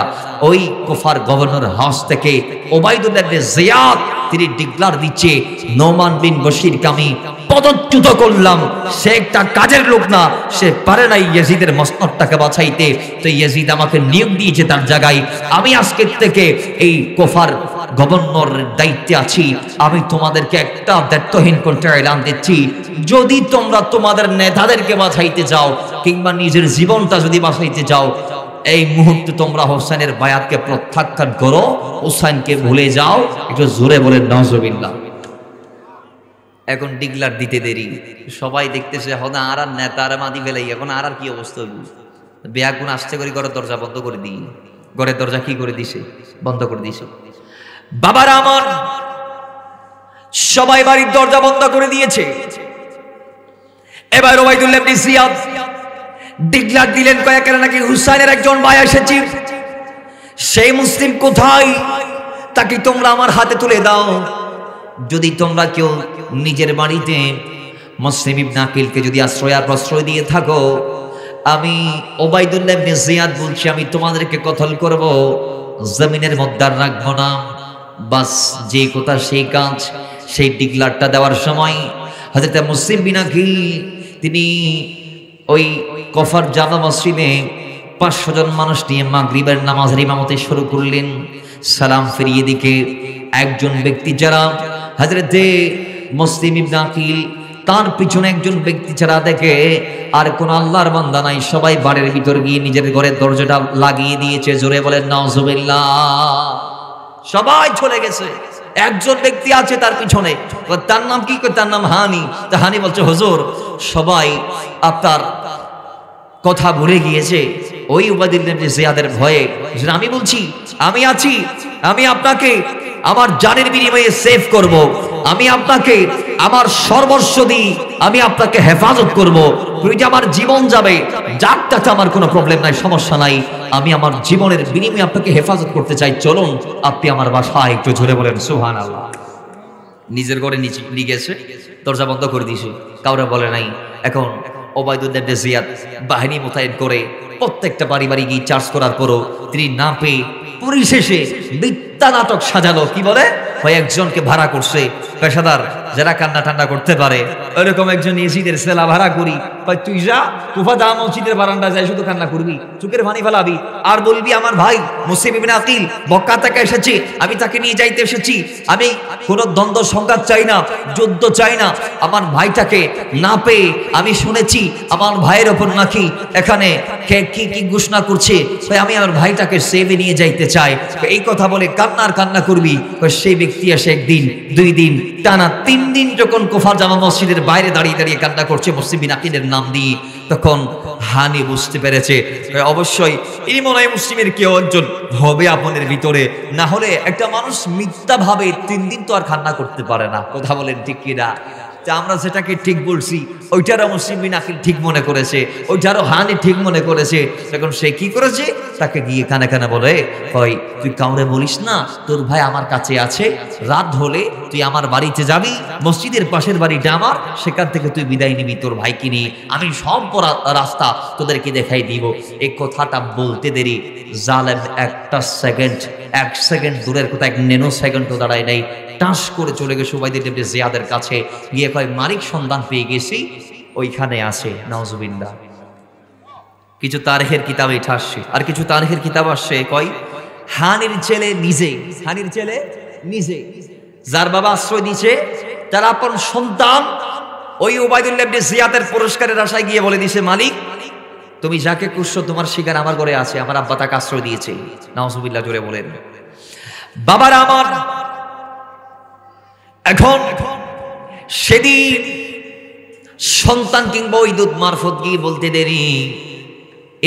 ওই কুফার গভর্নর হাউস থেকে উবাইদুল্লাহ ইবনে জিয়াদ তিনি ডিক্লার দিচ্ছে, নোমান বিন বশিরকে আমি পদচ্যুত করলাম। সে একটা কাজের লোক না, সে পারে নাই ইয়াজিদের মসনদটাকে বাঁচাইতে। তো ইয়াজিদ আমাকে নিয়োগ দিয়েছে তার জায়গায়। আমি আজকের থেকে এই কুফার গভর্নরের দায়িত্বে আছি। আমি তোমাদেরকে একটা দায়িত্বহীন কণ্ঠে এলান দিচ্ছি, যদি তোমরা তোমাদের নেতাদেরকে বাঁচাইতে যাও কিংবা নিজের জীবনটা যদি বাঁচাইতে যাও, এই মুহূর্তে তোমরা হোসেনের বায়াতকে প্রত্যাখ্যান করো, হোসেনকে ভুলে যাও। একটু জোরে বলেন নাউজুবিল্লাহ। এখন ডিক্লার দিতে দেরি, সবাই দেখতেছে হনা আর নেতার মাদি ফেলাই। এখন আর কি অবস্থা হইব? বেয়াগুন আসতে করে ঘরের দরজা বন্ধ করে দিই। ঘরের দরজা কি করে দিছে? বন্ধ করে দিছে। বাবারা আমার, সবাই বাড়ির দরজা বন্ধ করে দিয়েছে। এবার উবাইদুল্লাহ ইবনে জিয়াদ ডিক্লার দিলেন, কয়েকের নাকি হুসাইনের একজন ভাই এসেছে। সেই মুসলিম কোথায়? তাকে তোমরা আমার হাতে তুলে দাও। যদি তোমরা কেউ নিজের বাড়িতে মুসলিম ইবনে আকিলকে যদি প্রশ্রয় দিয়ে থাকো, আমি উবাইদুল্লাহ ইবনে জিয়াদ বলছি, আমি তোমাদেরকে কতল করব। জমিনের মধ্যে আর রাখবো না। বাস যে কথা সেই কাজ। সেই ডিগলারটা দেওয়ার সময় হযরত মুসলিম বিন আকিল তিনি ওই কফার জামা মসজিদে 500 জন মানুষ নিয়ে মাগরিবের নামাজের ইমামতি শুরু করলেন। সালাম ফিরিয়ে দিকে একজন ব্যক্তি যারা হযরতে মুসলিম ইবনে আকিল তার পিছনে একজন ব্যক্তি ছাড়া দেখে আর কোন আল্লাহর বান্দা নাই, সবাই বাড়ির ভিতর গিয়ে নিজের ঘরের দরজাটা লাগিয়ে দিয়েছে। জোরে বলেন নাউজুবিল্লাহ। সবাই চলে গেছে, একজন ব্যক্তি আছে তার পিছনে। তার নাম কি? তার নাম হানি। তা হানি বলছে হুজুর সবাই আপনার কথা ভুলে গিয়েছে ওই উবাইদুল্লাহ ইবনে জিয়াদের ভয়ে। আমি বলছি আমি আছি, আমি আপনাকে আমার জানের বিনিময়ে সেভ করব, আমি আপনাকে আমার সর্বস্ব দিই, আমি আপনাকে হেফাজত করব। তুই যে আমার জীবন যাবে যাক তাতে আমার কোনো প্রবলেম নাই, সমস্যা নাই, আমি আমার জীবনের বিনিময়ে আপনাকে হেফাজত করতে চাই, চলুন আপনি আমার বাসায়। একটু জোরে বলেন সুবহানাল্লাহ। নিজের ঘরে নিয়ে গেছে, দরজা বন্ধ করে দিয়েছে, কাউরে বলে নাই। এখন উবাইদুল্লাহ ইবনে জিয়াদ বাহিনী মোতায়েন করে প্রত্যেকটা বাড়ি বাড়ি গিয়ে চার্জ করার পরও তিনি না পেয়ে পরিশেষে মিথ্যা নাটক সাজালো। কি বলে? ওই একজনকে ভাড়া করছে পেশাদার যারা কান্না টান্না করতে পারে, ওইরকম একজন ইয়াজিদের ছেলা ভাড়া করি। তুই যা কুফা দা মসজিদের বারান্দা যাই, শুধু কান্না করবি, চোখের পানি ফেলাবি, আর বলবি আমার ভাই মুসলিম ইবনে আকিল মক্কা থেকে এসেছে, আমি তাকে নিয়ে যাইতে এসেছি, আমি কোনো দ্বন্দ্ব সংঘাত চাই না, যুদ্ধ চাই না। আমার ভাইটাকে না পেয়ে আমি শুনেছি আমার ভাইয়ের ওপর নাকি এখানে কে কি কি ঘোষণা করছে, আমি আমার ভাইটাকে সেভে নিয়ে যাইতে চাই। এই কথা বলে কান্নার কান্না করবি। সেই ব্যক্তি এসে একদিন, 2 দিন, টানা 3 দিন যখন কুফা জামা মসজিদের বাইরে দাঁড়িয়ে দাঁড়িয়ে কান্না করছে মুসলিম বিন আকিলের নাম দিয়ে, তখন হানি বুঝতে পেরেছে অবশ্যই ইনি মনে হয় মুসলিমের কেউ একজন হবে আপনাদের ভিতরে, না হলে একটা মানুষ মিথ্যা ভাবে 3 দিন তো আর কান্না করতে পারে না। কথা বলেন ঠিক কিনা? আমরা যেটাকে ঠিক বলছি ওইটারও মুসলিম বিন আকিল ঠিক মনে করেছে, ওইটারও হানি ঠিক মনে করেছে। তখন সে কি করেছে? তাকে গিয়ে কানে কানে বলে, তুই কাউরে বলিস না তোর ভাই আমার কাছে আছে, রাত হলে তুই আমার বাড়িতে যাবি, মসজিদের পাশের বাড়িটা আমার, সেখান থেকে তুই বিদায় নিবি তোর ভাইকে নিয়ে, আমি সব রাস্তা তোদেরকে দেখাই দিব। এই কথাটা বলতে দেরি জালেম 1 সেকেন্ড দূরের কথা 1 ন্যানো সেকেন্ডও দাঁড়ায় নাই, টাস করে চলে গেছে উবাইদুল্লাহ ইবনে জিয়াদের কাছে গিয়ে কয় মালিক সন্ধান পেয়ে গেছি, ওইখানে আছে। নাউজুবিল্লাহ। কিছু তারিখের কিতাবে এটা আসছে, আর কিছু তারিখের কিতাব আসছে কয় হানির ছেলে নিজে যার বাবা আশ্রয় দিয়েছে, তার আপন সন্তান ওই উবাইদুল্লাহ ইবনে জিয়াদের পুরস্কারের আশায় গিয়ে বলে দিছে, মালিক তুমি যাকে খুঁজছো তোমার শিকার আমার ঘরে আছে, আমার আব্বা তাকে আশ্রয় দিয়েছে। নাউজুবিল্লাহ জোরে বলেন। বাবারা আমার, এখন সেদিন সন্তান কিংবা ওই দুধ মারফত গিয়ে বলতে দেরি,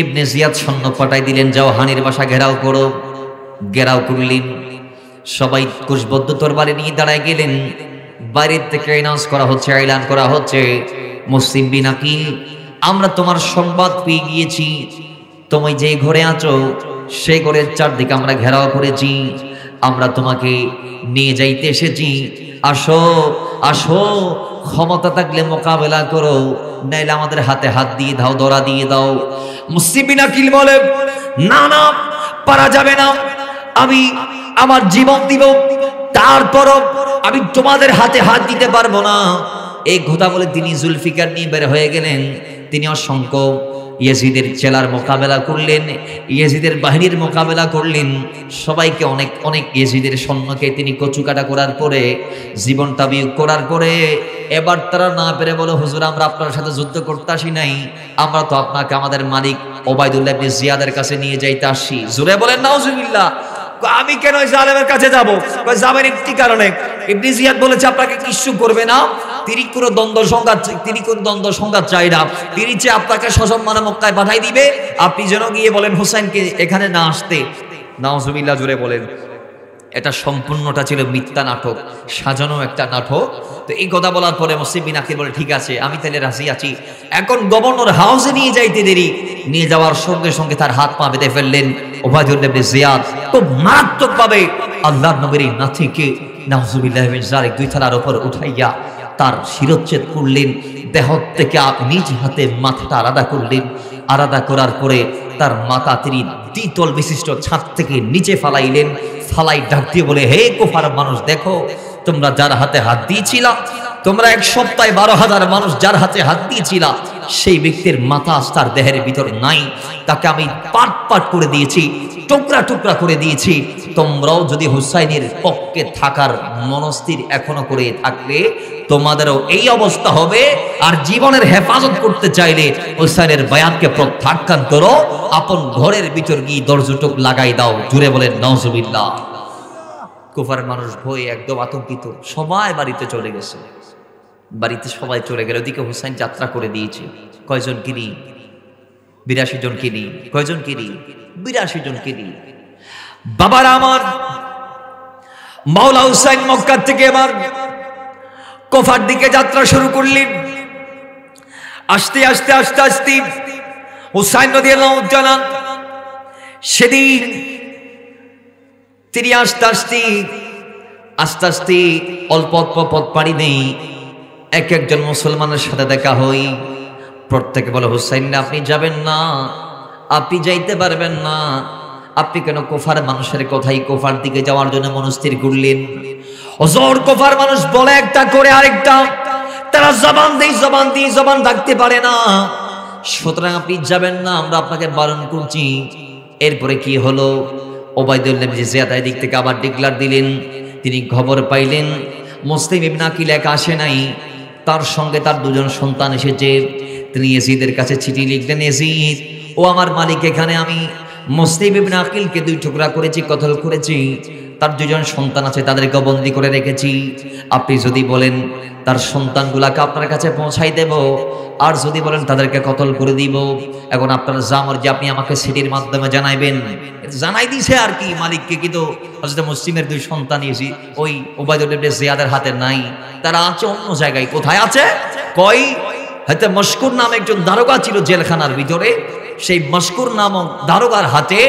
ইবনে জিয়াদ সৈন্য পাঠাই দিলেন, যাও হানির বাসা ঘেরাও করো। ঘেরাও করলেন, সবাই কুশবদ্ধ তরবারি নিয়ে দাঁড়ায় গেলেন। বাইরের থেকে অ্যানাউন্স করা হচ্ছে, এলান করা হচ্ছে, মুসলিম বিন আকিল আমরা তোমার সংবাদ পেয়ে গিয়েছি, তুমি যে ঘরে আছো সেই ঘরের চারদিকে আমরা ঘেরাও করেছি, আমরা তোমাকে নিয়ে যাইতে এসেছি, আসো আসো, ক্ষমতা থাকলে মোকাবেলা করো, নাইলে আমাদের হাতে হাত দিয়ে দাও, ধরা দিয়ে দাও। মুসলিম বিন আকিল বলে, না না পারা যাবে না, আমি আমার জীবন দিব, তারপরও আমি তোমাদের হাতে হাত দিতে পারবো না। এই কথা বলে তিনি জুলফিকার নিয়ে বের হয়ে গেলেন। তিনি অসংখ্য ইয়াজিদের চেলার মোকাবেলা করলেন, ইয়াজিদের বাহিনীর মোকাবেলা করলেন, সবাইকে অনেক অনেক ইয়াজিদের সৈন্যকে তিনি কচুকাটা করার পরে, জীবনটা বিয়োগ করার পরে, এবার তারা না পেরে বলে, হুজুর আমরা আপনার সাথে যুদ্ধ করতে আসি নাই, আমরা তো আপনাকে আমাদের মালিক উবাইদুল্লাহ ইবনে জিয়াদের কাছে নিয়ে যাইতে আসি। জোরে বলেন নাউজুবিল্লাহ। আমি কেন জালেমের কাছে যাবো? যাবেন কি কারণে? ইবনে জিয়াদ বলেছে আপনাকে কিচ্ছু করবে না, তিনি কোনো দ্বন্দ্ব সংঘাত চাই না, তিনি যে আপনাকে সসম্মানে মক্কায় পাঠাই দিবে, আপনি যেন গিয়ে বলেন হুসাইনকে এখানে না আসতে। নাউজুবিল্লাহ জোরে বলেন। এটা সম্পূর্ণটা ছিল মিথ্যা নাটক, সাজানো একটা নাটক। তো এই কথা বলার পরে মুসলিম বিন আকিল বলে, ঠিক আছে আমি তাহলে রাজি আছি। এখন গভর্নর হাউসে নিয়ে যাইতে দেরি, নিয়ে যাওয়ার সঙ্গে সঙ্গে তার হাত পা বেঁধে ফেললেন উবাইদুল্লাহ ইবনে জিয়াদ। খুব মারাত্মক ভাবে আল্লাহর নবীর নাথিকে নাউজুবিল্লাহ মিন যালিক 2 থালার উপর উঠাইয়া তার শিরচ্ছেদ করলেন, দেহ থেকে নিজ হাতে মাথাটা আলাদা করলেন। আলাদা করার পরে তার মাথা তিনি দ্বিতল বিশিষ্ট ছাদ থেকে নিচে ফালাইলেন। ফালাই ডাক দিয়ে বলে, হে কুফার মানুষ, দেখো তোমরা যার হাতে হাত দিয়েছিলা, তোমরা এক সপ্তাহে 12,000 মানুষ যার হাতে হাত দিয়েছিলা, সেই ব্যক্তির মাথা আজ তার দেহের ভিতর নাই। তাকে আমি পাট পাট করে দিয়েছি, টুকরা টুকরা করে দিয়েছি। তোমরাও যদি হুসাইনের পক্ষে থাকার মনস্থির এখনো করে থাকলে তোমাদেরও এই অবস্থা হবে। আর জীবনের হেফাজত করতে চাইলে হুসাইনের বায়াতকে প্রত্যাখ্যান করো, আপন ঘরের ভিতর গিয়ে দরজটুক লাগাই দাও। জুড়ে বলেন নাউজুবিল্লাহ। কুফার মানুষ ভয়ে একদম আতঙ্কিত, সবাই বাড়িতে চলে গেছে। বাড়িতে সবাই চলে গেল, ওদিকে হুসাইন যাত্রা করে দিয়েছে। কয়জন কিনি? 82 জন কিনি। কয়জন কিনি? 82 জন কিনি। বাবারা আমার, মাওলা হুসাইন মক্কা থেকে এবার কুফার দিকে যাত্রা শুরু করলেন। আস্তে আস্তে আস্তে আস্তে হুসাইন রাদিয়াল্লাহু তাআলা সেদিন তিনি আস্তে আস্তে আস্তে আস্তে অল্প অল্প পথ পাড়ি নেই। এক একজন মুসলমানের সাথে দেখা হই, প্রত্যেকে বলে, হুসাইন আপনি যাবেন না, আপনি যাইতে পারবেন না। আপনি কেন কুফার মানুষের কথাই কুফার দিকে যাওয়ার জন্য মনস্থির করলেন? ওজোর কুফার মানুষ বলে একটা করে আরেকটা, তারা জবান দিয়ে জবান ডাকতে পারে না। সুতরাং আপনি যাবেন না, আমরা আপনাকে বারণ করছি। এরপরে কি হলো? ওবাইদুল্লাহ ইবনে জিয়াদ দিক থেকে আবার ডিক্লার দিলেন। তিনি খবর পাইলেন মুসলিম ইবনে আকিল একা আসে নাই, তার সঙ্গে তার 2 জন সন্তান এসেছে। তিনি ইয়াজিদের কাছে চিঠি লিখলেন, ইয়াজিদ ও আমার মালিক, এখানে আমি মুসলিম ইবনে আকিলকে 2 টুকরা করেছি, কতল করেছি। তার 2 জন সন্তান আছে, তাদেরকে বন্দী করে রেখেছি। আপনি যদি বলেন তার সন্তানগুলাকে আপনার কাছে পৌঁছাই দেব, আর যদি বলেন তাদেরকে কতল করে দিব। এখন আপনার যা মর্জি আপনি আমাকে চিঠির মাধ্যমে জানাইবেন। জানাই দিছে আর কি মালিককে, কিন্তু হযরত মুসলিমের 2 সন্তান এসে ওই ওবাইদুল্লাহ ইবনে জিয়াদের হাতে নাই, তারা আছে অন্য জায়গায়। কোথায় আছে? কই হয়তো মশকুর নামে একজন দারোগা ছিল জেলখানার ভিতরে, সেই মশকুর নামক দারোগার হাতে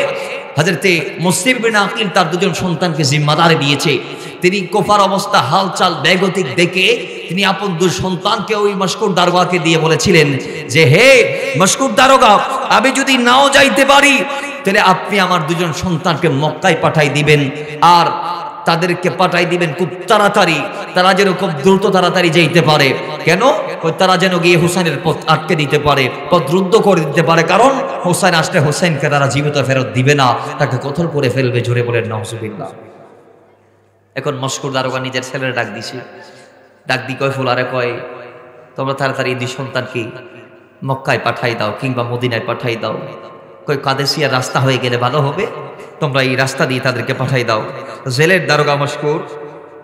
হযরতে মুসলিম ইবনে আকিল তার 2 জন সন্তানকে জিম্মাদারি দিয়েছে। তিনি কুফার অবস্থা হালচাল বেগতিক দেখে তিনি আপন 2 সন্তানকে ওই মশকুর দারোগাকে দিয়ে বলেছিলেন যে, হে মশকুর দারোগা, আমি যদি নাও যাইতে পারি তাহলে আপনি আমার 2 জন সন্তানকে মক্কায় পাঠাই দিবেন, আর তাদেরকে পাঠাই দিবেন খুব তাড়াতাড়ি, তারা যেন খুব দ্রুত তাড়াতাড়ি যাইতে পারে। কেন? তারা যেন গিয়ে হুসাইনের পথ আটকে দিতে পারে, পথ রুদ্ধ করে দিতে পারে। কারণ হুসাইন আসলে হুসাইনকে তারা জীবিত ফেরত দিবে না, তাকে কতল করে ফেলবে। জোরে বলেন নাউজুবিল্লাহ। এখন মশকুর দারোগা নিজের ছেলের ডাক দিছে, ডাক দি কয়, ফুলারে কয়, তোমরা তাড়াতাড়ি 2 সন্তানকে মক্কায় পাঠাই দাও কিংবা মদিনায় পাঠাই দাও। কই কাদেসিয়ার রাস্তা হয়ে গেলে ভালো হবে, তোমরা এই রাস্তা দিয়ে তাদেরকে পাঠাই দাও। জেলের দারোগা মশকুর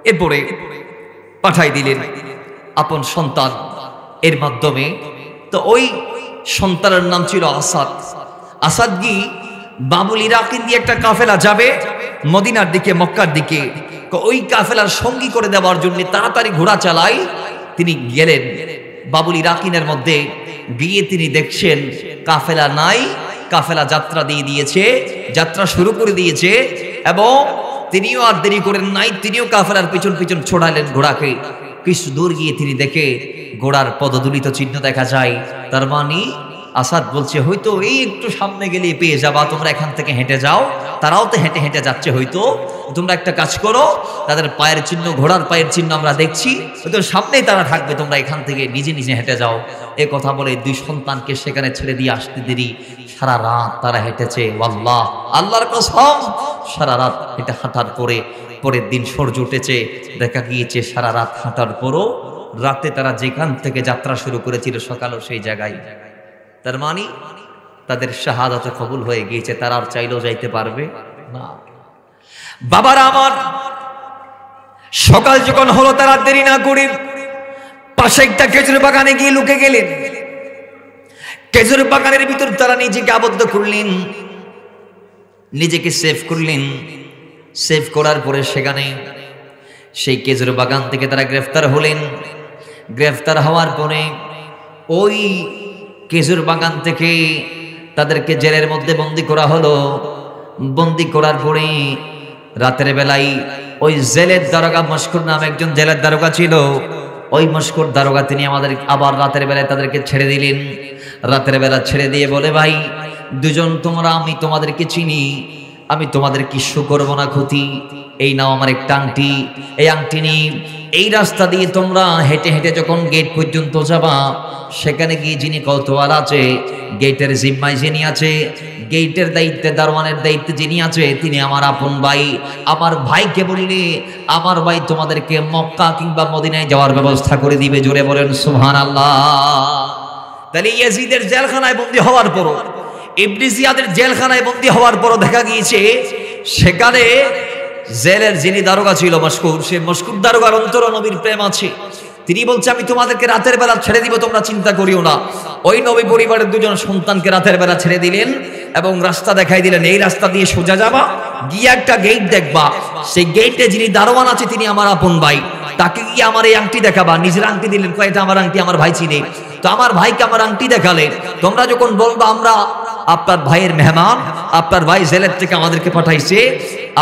এরপরে পাঠাই দিলেন আপন সন্তান এর মাধ্যমে। তো ওই সন্তানের নাম ছিল আসাদ। আসাদ গি বাবুল ইরাকিন দিয়ে একটা কাফেলা যাবে মদিনার দিকে, মক্কার দিকে। ওই কাফেলার সঙ্গী করে দেওয়ার জন্য তাড়াতাড়ি ঘোড়া চালাই তিনি গেলেন বাবুল ইরাকিনের মধ্যে। গিয়ে তিনি দেখছেন কাফেলা নাই, কাফেলা যাত্রা দিয়ে দিয়েছে, যাত্রা শুরু করে দিয়েছে। এবং তিনিও আর দেরি করেন নাই, তিনিও কাফেলার পিছন পিছন ছোড়ালেন ঘোড়াকে। কিছু দূর গিয়ে তিনি দেখে ঘোড়ার পদদলিত চিহ্ন দেখা যায়। তার মানে আসাদ বলছে, হয়তো এই একটু সামনে গেলে পেয়ে যাবা, তোমরা এখান থেকে হেঁটে যাও। তারাও তো হেঁটে হেঁটে যাচ্ছে, হয়তো তোমরা একটা কাজ করো, তাদের পায়ের চিহ্ন, ঘোড়ার পায়ের চিহ্ন আমরা দেখছি, হয়তো সামনেই তারা থাকবে, তোমরা এখান থেকে নিজে নিজে হেঁটে যাও। এ কথা বলে 2 সন্তানকে সেখানে ছেড়ে দিয়ে আসতে দেরি। সারা রাত তারা হেঁটেছে, আল্লাহ আল্লাহর কসম, সারা রাত হেঁটে হাঁটার পরে পরের দিন সূর্য উঠেছে। দেখা গিয়েছে সারা রাত হাঁটার পরও রাতে তারা যেখান থেকে যাত্রা শুরু করেছিল সকালও সেই জায়গায়। তার মানে তাদের শাহাদাত কবুল হয়ে গিয়েছে, তারা আর চাইলেও যাইতে পারবে না। বাবারা আমার, সকাল যখন হলো তারা দেরি না করে পাশে একটা খেজুর বাগানে গিয়ে লুকে গেলেন। খেজুর বাগানের ভিতর তারা নিজেকে আবদ্ধ করলেন, নিজেকে সেভ করলেন। সেভ করার পরে সেখানে সেই খেজুর বাগান থেকে তারা গ্রেফতার হলেন। গ্রেফতার হওয়ার পরে ওই খেজুর বাগান থেকে তাদেরকে জেলের মধ্যে বন্দী করা হলো। বন্দী করার পরে রাতের বেলায় ওই জেলের দারোগা মশকুর নামে একজন জেলের দারোগা ছিল, ওই মশকুর দারোগা তিনি আমাদের আবার রাতের বেলায় তাদেরকে ছেড়ে দিলেন। রাতের বেলা ছেড়ে দিয়ে বলে, ভাই দুজন তোমরা, আমি তোমাদেরকে চিনি, আমি তোমাদের কিচ্ছু করবো না ক্ষতি। এই নাও আমার একটা আংটি, এই আংটি নিয়ে এই রাস্তা দিয়ে তোমরা হেঁটে হেঁটে যখন গেট পর্যন্ত যাবা, সেখানে গিয়ে যিনি কোতোয়াল আছে, গেটের জিম্মায় যিনি আছে, গেটের দায়িত্বে, দারোয়ানের দায়িত্বে যিনি আছে, তিনি আমার আপন ভাই। আমার ভাইকে বললে আমার ভাই তোমাদেরকে মক্কা কিংবা মদিনায় যাওয়ার ব্যবস্থা করে দিবে। জোরে বলেন সুবহানাল্লাহ। তাহলে ইয়াজিদের জেলখানায় বন্দী হওয়ার পরও, ইবনে জিয়াদের জেলখানায় বন্দী হওয়ার পরও দেখা গিয়েছে সেখানে জেলের যিনি দারোগা ছিল মশকুর, সে মশকুর দারোগার অন্তর নবীর প্রেম আছে। তিনি বলছে আমি তোমাদেরকে রাতের বেলা ছেড়ে দিব, তোমরা চিন্তা করিও না। ওই নবী পরিবারের দুজন সন্তানকে রাতের বেলা ছেড়ে দিলেন এবং রাস্তা দেখাই দিলেন, এই রাস্তা দিয়ে সোজা যাবা, গিয়ে একটা গেট দেখবা, সেই গেটে যিনি দারোয়ান আছে তিনি আমার আপন ভাই, তাকে গিয়ে আমার এই আংটি দেখাবা। নিজের আংটি দিলেন, কয়টা আমার আংটি, আমার ভাই চিনে। তো আমার ভাইকে আমার আংটি দেখালে, তোমরা যখন বলবা আমরা আপনার ভাইয়ের মেহমান, আপনার ভাই জেলের থেকে আমাদেরকে পাঠাইছে,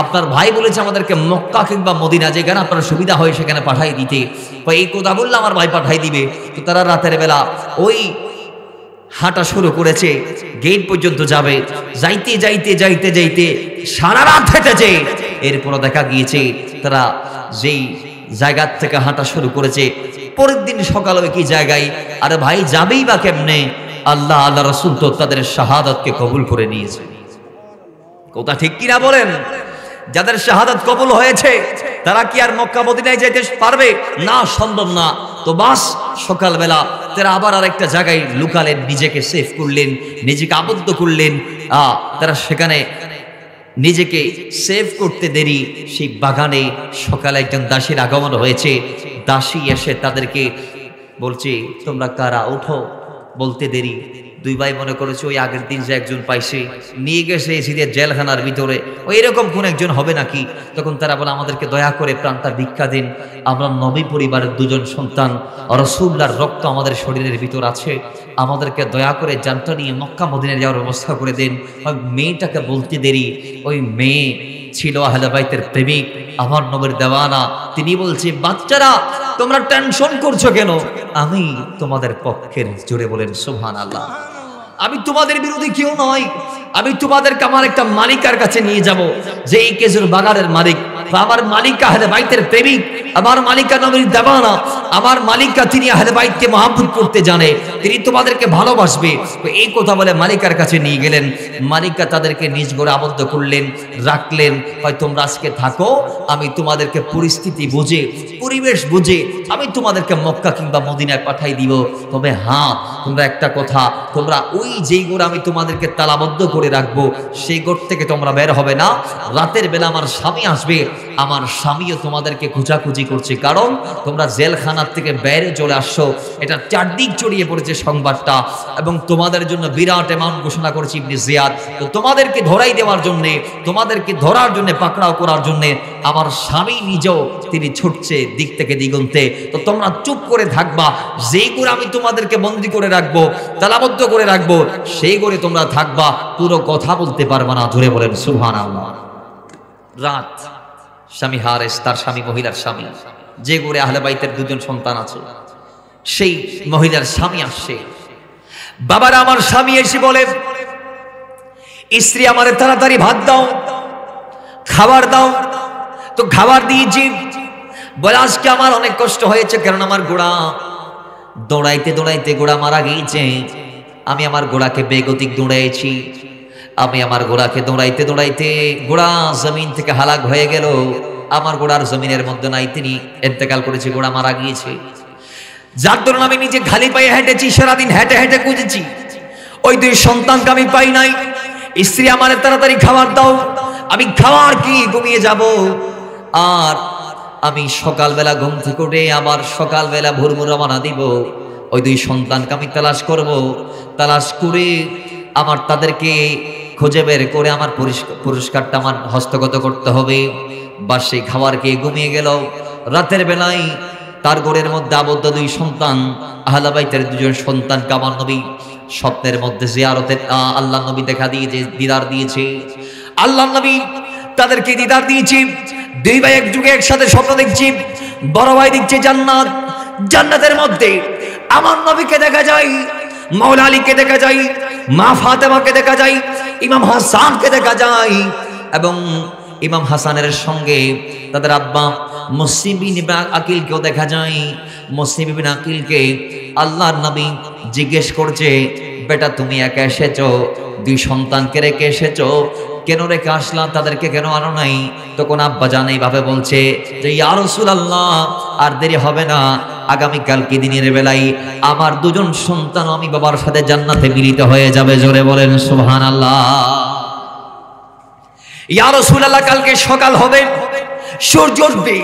আপনার ভাই বলেছে আমাদেরকে মক্কা কিংবা মদিনা যেখানে আপনার সুবিধা হয় সেখানে পাঠাই দিতে, এই কথা বললে আমার ভাই পাঠাই দিবে। তো তারা রাতের বেলা ওই হাঁটা শুরু করেছে, গেট পর্যন্ত যাবে, যাইতে যাইতে যাইতে যাইতে সারা রাত হেঁটেছে। এরপরও দেখা গিয়েছে তারা যেই জায়গা থেকে হাঁটা শুরু করেছে, পরের দিন সকালে কি জায়গায়, আরে ভাই যাবেই বা কেমনে, আল্লাহ আল্লাহ রাসূল তো তাদের শাহাদাতকে কবুল করে নিয়েছে। কথা ঠিক কিনা বলেন? যাদের শাহাদাত কবুল হয়েছে তারা কি আর মক্কা মদিনায় যেতে পারবে? না, সম্ভব না। তো বাস সকালবেলা তারা আবার আরেকটা জায়গায় লুকালেন, নিজেকে সেফ করলেন, নিজেকে আবদ্ধ করলেন। তারা সেখানে নিজেকে সেভ করতে দেরি, সেই বাগানে সকালে একজন দাসীর আগমন হয়েছে। দাসী এসে তাদেরকে বলছে তোমরা কারা, ওঠো। বলতে দেরি, দুই ভাই মনে করেছে ওই আগের দিন যে একজন পাইছে নিয়ে গেছে এসিদের জেলখানার ভিতরে, ওই এরকম কোন একজন হবে নাকি। তখন তারা বলে আমাদেরকে দয়া করে প্রাণটা ভিক্ষা দিন, আমরা নবী পরিবারের দুজন সন্তান, রাসূলুল্লাহর রক্ত আমাদের শরীরের ভিতর আছে, আমাদেরকে দয়া করে জানটা নিয়ে মক্কা মদিনায় যাওয়ার ব্যবস্থা করে দেন। ওই মেয়েটাকে বলতে দেরি, ওই মেয়ে ছিল আহলে বাইতের প্রেমিক, আমার নবীর দেওয়ানা। তিনি বলছে বাচ্চারা তোমরা টেনশন করছো কেন, আমি তোমাদের পক্ষের। জোরে বলেন সুবহানাল্লাহ। আমি তোমাদের বিরোধী কেউ নয়, আমি তোমাদেরকে আমার একটা মালিকার কাছে নিয়ে যাব, যে এই খেজুর বাগানের মালিক, আমার মালিকা আহলে বাইতের প্রেমিক, আমার মালিকা নবীর দেওয়ানা, আমার মালিকা তিনি আহলে বাইতকে মহব্বত করতে জানে, তিনি তোমাদেরকে ভালোবাসবে। এই কথা বলে মালিকার কাছে নিয়ে গেলেন। মালিকা তাদেরকে নিজ ঘরে আবদ্ধ করলেন, রাখলেন। হয় তোমরা আজকে থাকো, আমি তোমাদেরকে পরিস্থিতি বুঝে, পরিবেশ বুঝে আমি তোমাদেরকে মক্কা কিংবা মদিনায় পাঠাই দিব। তবে হ্যাঁ, তোমরা একটা কথা, তোমরা ওই যেই ঘরে আমি তোমাদেরকে তালাবদ্ধ করে রাখবো সেই ঘর থেকে তোমরা বের হবে না। রাতের বেলা আমার স্বামী আসবে, আমার স্বামীও তোমাদেরকে খোঁজাখুঁজি করছে, কারণ তোমরা জেলখানার থেকে বাইরে চলে আসছো। এটা চারদিক ছড়িয়ে পড়েছে সংবাদটা, এবং তোমাদের জন্য বিরাট অ্যামাউন্ট ঘোষণা করেছে ইবনে জিয়াদ। তো তোমাদেরকে ধরাই দেওয়ার জন্যে, তোমাদেরকে ধরার জন্য, পাকড়াও করার জন্যে আমার স্বামী নিজেও তিনি ছুটছে দিক থেকে দিগন্তে। তো তোমরা চুপ করে থাকবা, যেই করে আমি তোমাদেরকে বন্দী করে রাখবো, তালাবদ্ধ করে রাখবো, সেই করে তোমরা থাকবা, পুরো কথা বলতে পারবা না। ধরে বলেন সুবহানাল্লাহ। রাত, স্বামী হারেস, তার স্বামী মহিলার স্বামী, যে ঘরে আহলে বাইতের দুজন সন্তান আছে, সেই মহিলার স্বামী আসছে। বাবারা, আমার স্বামী এসে বলে স্ত্রী আমারে তাড়াতাড়ি ভাত দাও, খাবার দাও। তো খাবার দিয়েছি। বলে আজকে আমার অনেক কষ্ট হয়েছে, কারণ আমার ঘোড়া দৌড়াইতে দৌড়াইতে ঘোড়া মারা গিয়েছে। আমি আমার ঘোড়াকে বেগতিক দৌড়াইছি, আমি আমার ঘোড়াকে দৌড়াইতে দৌড়াইতে ঘোড়া জমিন থেকে হালাক হয়ে গেল। আমার ঘোড়ার জমিনের মধ্যে নাই, তিনি ইন্তেকাল করেছে, ঘোড়া মারা গিয়েছে। যার দরুন আমি নিজে খালি পায়ে হেঁটেছি, সারাদিন হেঁটে হেঁটে খুঁজেছি, ওই দুই সন্তানকে আমি পাই নাই। স্ত্রী আমার তাড়াতাড়ি খাবার দাও, আমি খাবার কি ঘুমিয়ে যাব। আর আমি সকালবেলা ঘুম থেকে উঠে আবার সকালবেলা ভোরভোর রওনা দিব, ওই দুই সন্তানকে আমি তালাশ করব। তালাশ করে আমার তাদেরকে খুঁজে বের করে আমার পুরস্কারটা আমার হস্তগত করতে হবে। বা সেই খাবার খেয়ে ঘুমিয়ে গেল। রাতের বেলায় তার ঘরের মধ্যে আবদ্ধ দুই সন্তান, আহলে বাইতের দুজন সন্তানকে আমার নবী স্বপ্নের মধ্যে জিয়ারতের আল্লাহ নবী দেখা দিয়েছে, দিদার দিয়েছে। আল্লাহ নবী তাদেরকে দিদার দিয়েছে। দুই ভাই এক যুগে একসাথে স্বপ্ন দেখছি। বড় ভাই দেখছে জান্নাত, জান্নাতের মধ্যে আমার নবীকে দেখা যায়, মাওলা আলীকে দেখা যায়, মা ফাতেমাকে দেখা যায়, ইমাম হাসানকে দেখা যায়, এবং ইমাম হাসানের সঙ্গে তাদের আব্বা মুসলিম ইবনে আকিলকেও দেখা যায়। মুসলিম ইবনে আকিলকে আল্লাহর নবী জিজ্ঞেস করছে, বেটা তুমি একা এসেছো, দুই সন্তানকে রেখে এসেছো, কেন রেখে আসলাম, তাদেরকে কেন আনো নাই? তখন আব্বা জান এইভাবে বলছে যে ইয়া রাসূলুল্লাহ, আর দেরি হবে না, আগামীকালকে দিনের বেলায় আমার দুজন সন্তান আমি বাবার সাথে জান্নাতে মিলিত হয়ে যাবে। জোরে বলেন সুবহানাল্লাহ। ইয়া রাসূলুল্লাহ, কালকে সকাল হবে, সূর্য উঠবে,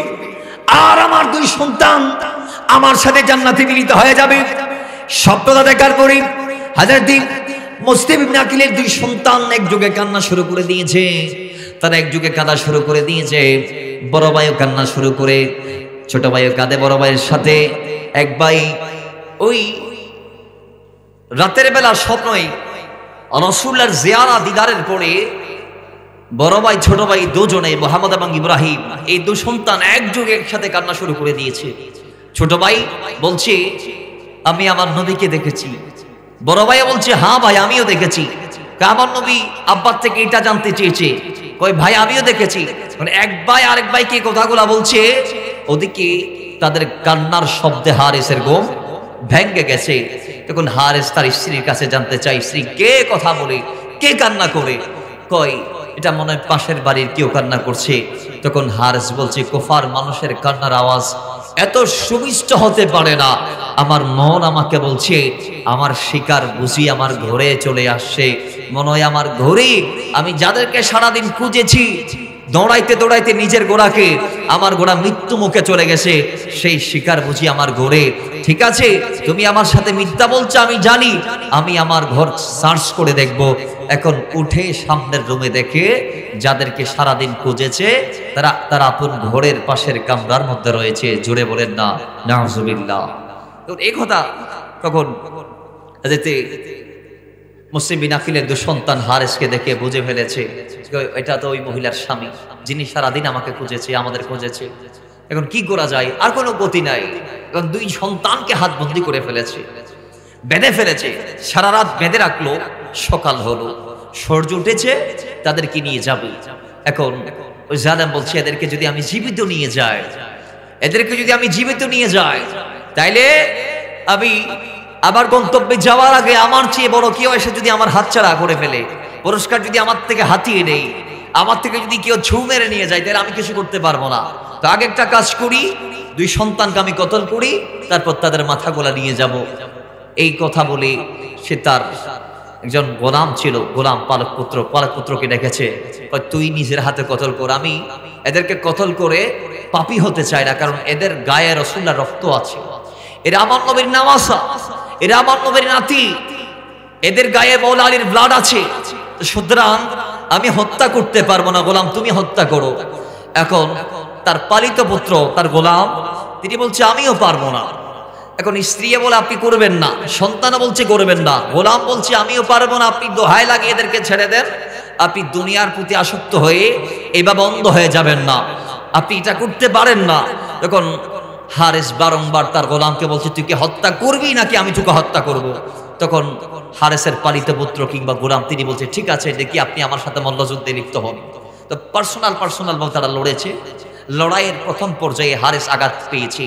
আর আমার দুই সন্তান আমার সাথে জান্নাতে মিলিত হয়ে যাবে। স্বপ্নটা দেখার পরে হযরত মুসলিম ইবনে আকিলের দুই সন্তান একযোগে কান্না শুরু করে দিয়েছে। তারা একযোগে কাঁদা শুরু করে দিয়েছে। বড় ভাইও কান্না শুরু করে, ছোট ভাইও কাঁদে বড় ভাইয়ের সাথে। এক ভাই ওই রাতের বেলা স্বপ্নই রাসূলুল্লাহর জিয়ারা দিদারের পরে বড় ভাই ছোট ভাই দুজনে মুহাম্মদ এবং ইব্রাহিম এই দুই সন্তান একযোগে একসাথে কান্না শুরু করে দিয়েছে। ছোট ভাই বলছে আমি আমার নবীকে দেখেছি। বড় ভাই বলছে হ্যাঁ ভাই আমিও দেখেছি। আমার নবী আব্বার থেকে এটা জানতে চেয়েছে, কই ভাই আমিও দেখেছি। মানে এক ভাই আরেক ভাইকে কথাগুলা বলছে, ওদিকে তাদের কান্নার শব্দে হারেসের ঘুম ভেঙে গেছে। তখন হারেস তার স্ত্রীর কাছে জানতে চাই, স্ত্রী কে কথা বলে, কে কান্না করে? কই এটা মনে হয় পাশের বাড়ির কেউ কান্না করছে। তখন হারেস বলছে কুফার মানুষের কান্নার আওয়াজ এত সুমিষ্ট হতে পারে না। আমার মন আমাকে বলছে আমার শিকার বুঝি আমার ঘরে চলে আসছে। মনে হয় আমার ঘরে আমি যাদেরকে সারাদিন খুঁজেছি, দৌড়াইতে দৌড়াইতে নিজের গোড়াকে, আমার গোড়া মৃত্যু মুখে চলে গেছে, সেই শিকার বুঝি আমার ঘরে। ঠিক আছে, তুমি আমার সাথে মিথ্যা বলছো আমি জানি, আমি আমার ঘর সার্চ করে দেখব। এখন উঠে সামনের রুমে দেখে যাদেরকে সারাদিন খুঁজেছে তারা আপন ঘরের পাশের কামরার মধ্যে রয়েছে। জুড়ে বলেন না নাউজুবিল্লাহ। এই কথা তখন মুসলিম বিন আকিলের দুই সন্তান হারেসকে দেখে বুঝে ফেলেছে এটা তো ওই মহিলার স্বামী, যিনি সারাদিন আমাকে খুঁজেছে, আমাদের খুঁজেছে। এখন কি করা যায়, আর কোনো গতি নাই। এখন দুই সন্তানকে হাতবন্দি করে ফেলেছে, বেঁধে ফেলেছে, সারা রাত বেঁধে রাখলো। সকাল হলো, সূর্য উঠেছে, তাদেরকে নিয়ে যাবে। এখন ওই জালেম বলছে এদেরকে যদি আমি জীবিত নিয়ে যাই, এদেরকে যদি আমি জীবিত নিয়ে যাই, তাইলে আমি আমার গন্তব্যে যাওয়ার আগে আমার চেয়ে বড় কেউ এসে যদি আমার হাতছাড়া করে ফেলে, পুরস্কার যদি আমার থেকে হাতিয়ে নেই, আমার থেকে যদি কেউ ছু মেরে নিয়ে যায়, তাহলে আমি কিছু করতে পারবো না। তো আগে একটা কাজ করি, দুই সন্তানকে আমি কতল করি, তারপর তাদের মাথাগুলা নিয়ে যাব। এই কথা বলে সে তার একজন গোলাম ছিল, গোলাম পালকপুত্রকে ডেকেছে, তুই নিজের হাতে কতল কর, আমি এদেরকে কতল করে পাপী হতে চাই না, কারণ এদের গায়ে রাসূলুল্লাহর রক্ত আছে, এরা আমার নবীর নামাসা, এরা আমার নবীর নাতি, এদের গায়ে মাওলা আলীর ব্লাড আছে, সুতরাং আমি হত্যা করতে পারবো না, গোলাম তুমি হত্যা করো। এখন তার পালিত পুত্র, তার গোলাম, তিনি বলছে আমিও পারবো না। এখন স্ত্রী বলে আপনি করবেন না, সন্তান বলছে করবেন না, গোলাম বলছে আমিও পারবো না, আপনি দোহাই লাগিয়ে এদেরকে ছেড়ে দেন, আপনি দুনিয়ার প্রতি আসক্ত হয়ে এইভাবে অন্ধ হয়ে যাবেন না, আপনি এটা করতে পারেন না। তখন হারেস বারংবার তার গোলামকে বলছে তুই কি হত্যা করবি নাকি আমি তোকে হত্যা করব। তখন হারেসের পালিত পুত্র কিংবা গোলাম তিনি বলছে ঠিক আছে, দেখি আপনি আমার সাথে মল্লযুদ্ধে লিপ্ত হন। তো পার্সোনাল ভাবে তারা লড়েছে। লড়াইয়ের প্রথম পর্যায়ে হারেস আঘাত পেয়েছে,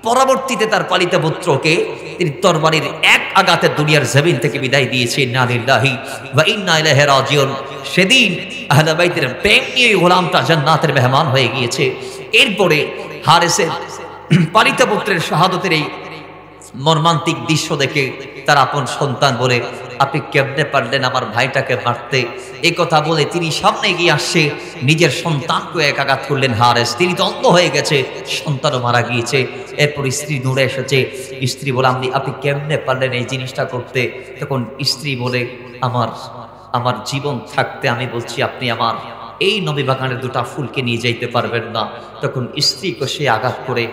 পরবর্তীতে তার পালিত পুত্রকে তিনি তরবারির এক আঘাতে দুনিয়ার জমিন থেকে বিদায় দিয়েছে। ইন্না লিল্লাহি ওয়া ইন্না ইলাইহি রাজিউন। সেদিন আহলে বাইতের প্রেম নিয়ে গোলামটা জান্নাতের মেহমান হয়ে গিয়েছে। এরপরে হারেসের পালিত পুত্রের শাহাদতের এই মর্মান্তিক দৃশ্য দেখে তার আপন সন্তান বলে আপনি কেমনে পারলেন আমার ভাইটাকে মারতে, এই কথা বলে তিনি সামনে গিয়ে আসছে, নিজের সন্তানকে এক আঘাত করলেন হারেস। তিনি তো অন্ধ হয়ে গেছে, সন্তানও মারা গিয়েছে। এরপর স্ত্রী দৌড়ে এসেছে, স্ত্রী বলে আপনি কেমনে পারলেন এই জিনিসটা করতে। তখন স্ত্রী বলে আমার জীবন থাকতে আমি বলছি আপনি আমার এই নবী বাগানের দুটা ফুলকে নিয়ে যাইতে পারবেন না। তখন স্ত্রীকে সে আঘাত করে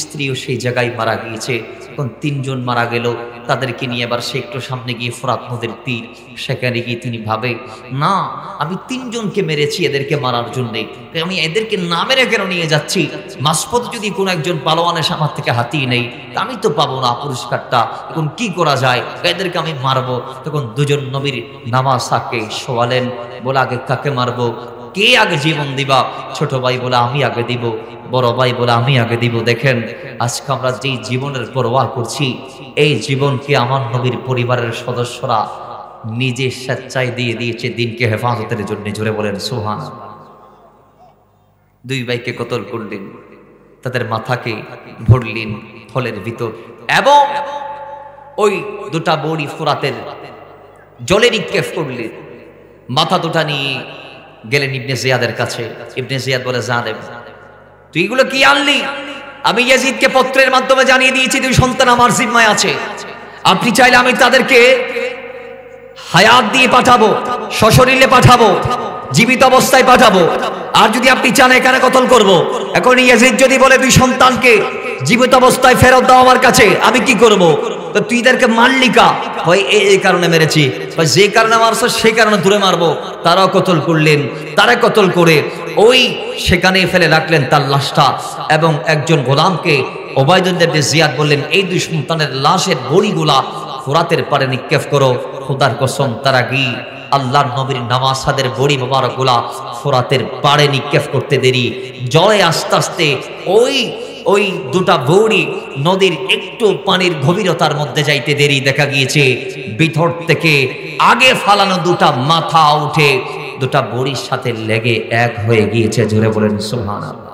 স্ত্রীও সেই জায়গায় মারা গিয়েছে। তখন তিনজন মারা গেল, তাদেরকে নিয়ে এবার সে একটু সামনে গিয়ে ফোরাত নদীর তীর, সেখানে গিয়ে তিনি ভাবে, না আমি 3 জনকে মেরেছি এদেরকে মারার জন্যে, আমি এদেরকে না মেরে কেন নিয়ে যাচ্ছি? মাঝপথ যদি কোনো একজন পালোয়ানের আমার থেকে হাতিয়ে নেই আমি তো পাবো না পুরস্কারটা, এখন কি করা যায়, এদেরকে আমি মারবো। তখন 2 জন নবীর নামাসাকে শোয়ালেন, বলে আগে কাকে মারবো, কে আগে জীবন দিবা? ছোট ভাই বলে আমি আগে দিব, বড় ভাই বলে আমি আগে দিব। দেখেন আজকে আমরা যেই জীবনের পরোয়া করছি, এই জীবনকে আমার নবীর পরিবারের সদস্যরা নিজে স্বেচ্ছায় দিয়ে দিয়েছে দিনকে হেফাজতের জন্য। জোরে বলেন সুবহানাল্লাহ। 2 ভাইকে কতল করলেন, তাদের মাথাকে ভরলেন ফলের ভিতর, এবং ওই 2টা বড়ি ফোরাতের জলে নিক্ষেপ করলেন। মাথা 2টা নিয়ে গেলেন ইবনে জিয়াদের কাছে। ইবনে জিয়াদ বলে, জানেব তুই এগুলো কি আনলি? আমি ইয়াজিদকে পত্রের মাধ্যমে জানিয়ে দিয়েছি 2 সন্তান আমার জিম্মায় আছে, আপনি চাইলে আমি তাদেরকে হায়াত দিয়ে পাঠাবো, সশরীরে পাঠাবো, জীবিত অবস্থায় পাঠাবো, আর যদি আপনি চান এখানে কতল করব। এখন ইয়াজিদ যদি বলে 2 সন্তানকে জীবিত অবস্থায় ফেরত দাও আমার কাছে, আমি কি করব? তো তুই এদেরকে মারলি কা? হয় এই কারণে মেরেছি, যে কারণে মারছ সেই কারণে দূরে মারবো। তারাও কতল করলেন, তারা কতল করে ওই সেখানে ফেলে রাখলেন তার লাশটা, এবং একজন গোলামকে ওবাইদুল্লাহ ইবনে জিয়াদ বললেন, এই 2 সন্তানের লাশের বড়িগুলা ফোরাতের পারে নিক্ষেপ করো। খোদার কসম তারা গিয়ে আল্লাহর নবীর নামাসাদের বড়ি মোবারকগুলা ফোরাতের পাড়ে নিক্ষেপ করতে দেরি, জলে আস্তে আস্তে ওই 2টা বড়ি নদীর একটু পানির গভীরতার মধ্যে যাইতে দেরি, দেখা গিয়েছে ভিতর থেকে আগে ফালানো 2টা মাথা উঠে 2টা বড়ির সাথে লেগে এক হয়ে গিয়েছে। জোরে বলেন সুবহানাল্লাহ।